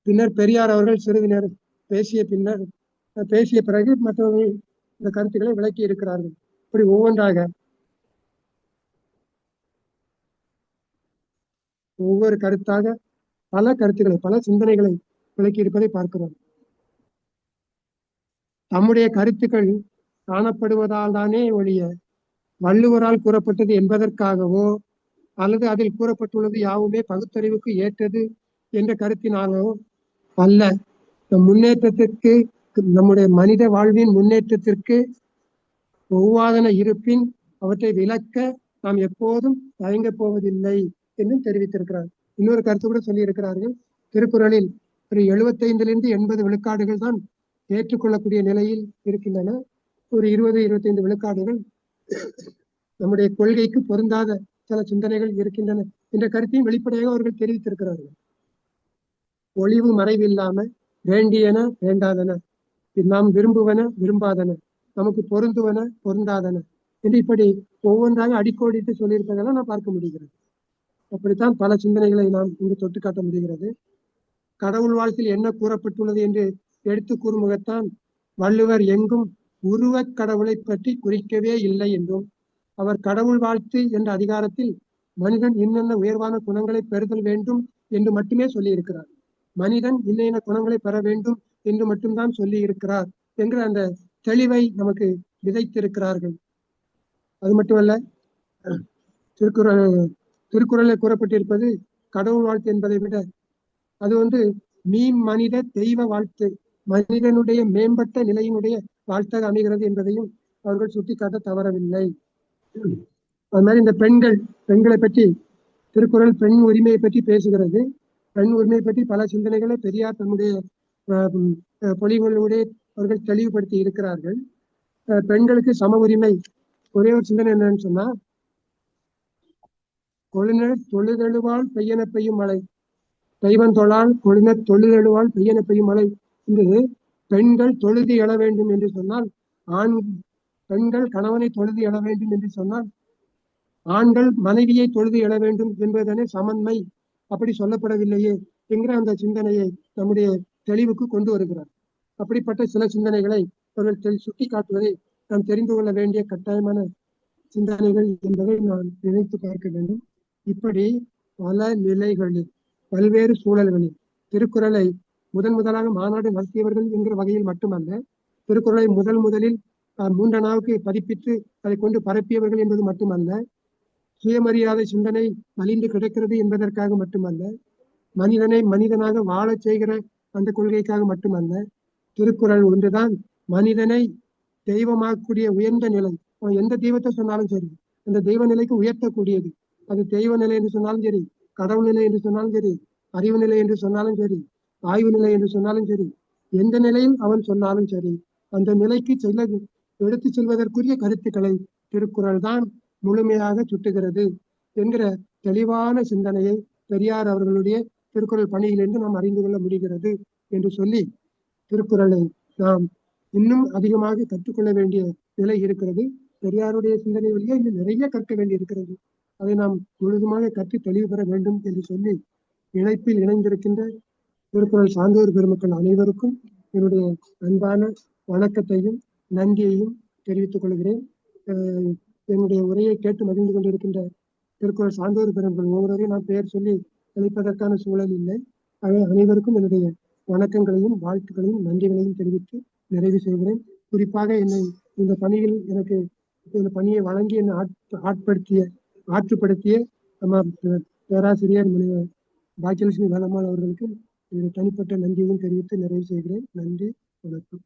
பின்னர் பெரியார் அவர்கள் சிறிது நேரம் பேசிய பிறகு மற்றவர்கள் இந்த கருத்துக்களை விளக்கி இருக்கிறார்கள். இப்படி ஒவ்வொரு கருத்தாக பல கருத்துக்களை, பல சிந்தனைகளை விளக்கி இருப்பதை பார்க்கிறோம். தம்முடைய கருத்துக்கள் காணப்படுவதால் தானே ஒழிய வள்ளுவரால் கூறப்பட்டது என்பதற்காகவோ அல்லது அதில் கூறப்பட்டுள்ளது யாவுமே பகுத்தறிவுக்கு ஏற்றது என்ற கருத்தினாலோ அல்ல. முன்னேற்றத்திற்கு, நம்முடைய மனித வாழ்வின் முன்னேற்றத்திற்கு ஒவ்வாதன இருப்பின் அவற்றை விளக்க நாம் எப்போதும் தயங்க போவதில்லை என்றும் தெரிவித்திருக்கிறார். இன்னொரு கருத்து கூட சொல்லி இருக்கிறார்கள். திருக்குறளில் ஒரு 75 - 80 விழுக்காடுகள் தான் ஏற்றுக்கொள்ளக்கூடிய நிலையில் இருக்கின்றன. ஒரு 20-25 விழுக்காடுகள் நம்முடைய கொள்கைக்கு பொருந்தாத சில சிந்தனைகள் இருக்கின்றன என்ற கருத்தையும் வெளிப்படையாக அவர்கள் தெரிவித்திருக்கிறார்கள். ஒளிவு மறைவு இல்லாம வேண்டியன வேண்டாதன, நாம் விரும்புவன விரும்பாதன, நமக்கு பொருந்துவன பொருந்தாதன என்று இப்படி ஒவ்வொன்றாக அடிக்கோடிட்டு சொல்லியிருப்பதெல்லாம் நான் பார்க்க முடிகிறது. அப்படித்தான் பல சிந்தனைகளை நாம் இங்கு தொட்டு காட்ட முடிகிறது. கடவுள் வாழ்த்தில் என்ன கூறப்பட்டுள்ளது என்று எடுத்து கூறுமுகத்தான் வள்ளுவர் எங்கும் உருவக் கடவுளை பற்றி குறிக்கவே இல்லை என்றும், அவர் கடவுள் வாழ்த்து என்ற அதிகாரத்தில் மனிதன் இன்னென்ன உயர்வான குணங்களை பெறுதல் வேண்டும் என்று மட்டுமே சொல்லி இருக்கிறார். மனிதன் இன்னென்ன குணங்களை பெற வேண்டும் என்று மட்டும்தான் சொல்லி இருக்கிறார் என்ற அந்த தெளிவை நமக்கு விதைத்திருக்கிறார்கள். அது மட்டுமல்ல, திருக்குறளில் கூறப்பட்டிருப்பது கடவுள் வாழ்த்து என்பதை விட அது மனித தெய்வ வாழ்த்து, மனிதனுடைய மேம்பட்ட நிலையினுடைய வாழ்த்தாக அமைகிறது என்பதையும் அவர்கள் சுட்டிக்காட்ட தவறவில்லை. அது மாதிரி இந்த பெண்களை பற்றி திருக்குறள் பெண் உரிமையை பற்றி பேசுகிறது. பெண் உரிமையை பற்றி பல சிந்தனைகளை பெரியார் தன்னுடைய பொலிவுகளுடைய அவர்கள் தெளிவுபடுத்தி இருக்கிறார்கள். பெண்களுக்கு சம உரிமை. ஒரே ஒரு சிந்தனை என்னன்னு சொன்னா, கொழுநர் தொழுதெழுவாள் பெய்யன பெய்யும் மழை, தெய்வம் தொழால் கொழுநர் தொழுதெழுவாள் பெய்யன பெய்யும் மழை என்று பெண்கள் தொழுது எழ வேண்டும் என்று சொன்னால், பெண்கள் கணவனை தொழுது எழ வேண்டும் என்று சொன்னால், ஆண்கள் மனைவியை தொழுது எழ வேண்டும் என்பதனை சமன்மை. அப்படி சொல்லப்படவில்லையே என்கிற அந்த சிந்தனையை நம்முடைய தெளிவுக்கு கொண்டு வருகிறார். அப்படிப்பட்ட சில சிந்தனைகளை அவர்கள் சுட்டி காட்டுவதை நாம் தெரிந்து கொள்ள வேண்டிய கட்டாயமான சிந்தனைகள் என்பதை நான் நினைத்து பார்க்க வேண்டும். இப்படி பல நிலைகளில் பல்வேறு சூழல்களில் திருக்குறளை முதலாக மாநாடு நடத்தியவர்கள் என்கிற வகையில் மட்டுமல்ல, திருக்குறளை முதலில் 3 நாவுக்கு பதிப்பித்து அதை கொண்டு பரப்பியவர்கள் என்பது மட்டுமல்ல, சுயமரியாதை சிந்தனை மலிந்து கிடக்கிறது என்பதற்காக மட்டுமல்ல, மனிதனை மனிதனாக வாழச் செய்கிற அந்த கொள்கைக்காக மட்டுமல்ல, திருக்குறள் ஒன்றுதான் மனிதனை தெய்வமாக்கக்கூடிய உயர்ந்த நிலை. அவன் எந்த தெய்வத்தை சொன்னாலும் சரி, அந்த தெய்வ நிலைக்கு உயர்த்தக்கூடியது. அது தெய்வ நிலை என்று சொன்னாலும் சரி, கடவுள் நிலை என்று சொன்னாலும் சரி, அறிவு நிலை என்று சொன்னாலும் சரி, ஆய்வு நிலை என்று சொன்னாலும் சரி, எந்த நிலையில் அவன் சொன்னாலும் சரி, அந்த நிலைக்கு எடுத்து செல்வதற்குரிய கருத்துக்களை திருக்குறள் தான் முழுமையாக சுட்டுகிறது என்கிற தெளிவான சிந்தனையை பெரியார் அவர்களுடைய திருக்குறள் பணியிலிருந்து நாம் அறிந்து கொள்ள முடிகிறது என்று சொல்லி, திருக்குறளை நாம் இன்னும் அதிகமாக கற்றுக்கொள்ள வேண்டிய நிலை இருக்கிறது. பெரியாருடைய சிந்தனை வழியே இன்னும் நிறைய கற்க வேண்டி இருக்கிறது. அதை நாம் முழுதுமாக கற்று தெளிவு பெற வேண்டும் என்று சொல்லி, இணைப்பில் இணைந்திருக்கின்ற திருக்குறள் சான்றோர் பெருமக்கள் அனைவருக்கும் என்னுடைய அன்பான வணக்கத்தையும் நன்றியையும் தெரிவித்துக் கொள்கிறேன். என்னுடைய உரையை கேட்டு மகிழ்ந்து கொண்டிருக்கின்ற திருக்குறள் சான்றோர் பெருமக்கள் ஒவ்வொருவரையும் நான் பெயர் சொல்லி அழைப்பதற்கான சூழல் இல்லை. அனைவருக்கும் என்னுடைய வணக்கங்களையும் வாழ்த்துக்களையும் நன்றிகளையும் தெரிவித்து நிறைவு செய்கிறேன். குறிப்பாக என்னை இந்த பணியில் எனக்கு இந்த பணியை வழங்கி என்னை ஆற்றுப்படுத்திய நம்ம பேராசிரியர் முனைவர் பாக்கியலட்சுமி வேலம்மாள் அவர்களுக்கு தனிப்பட்ட நன்றியையும் தெரிவித்து நிறைவு செய்கிறேன். நன்றி, வணக்கம்.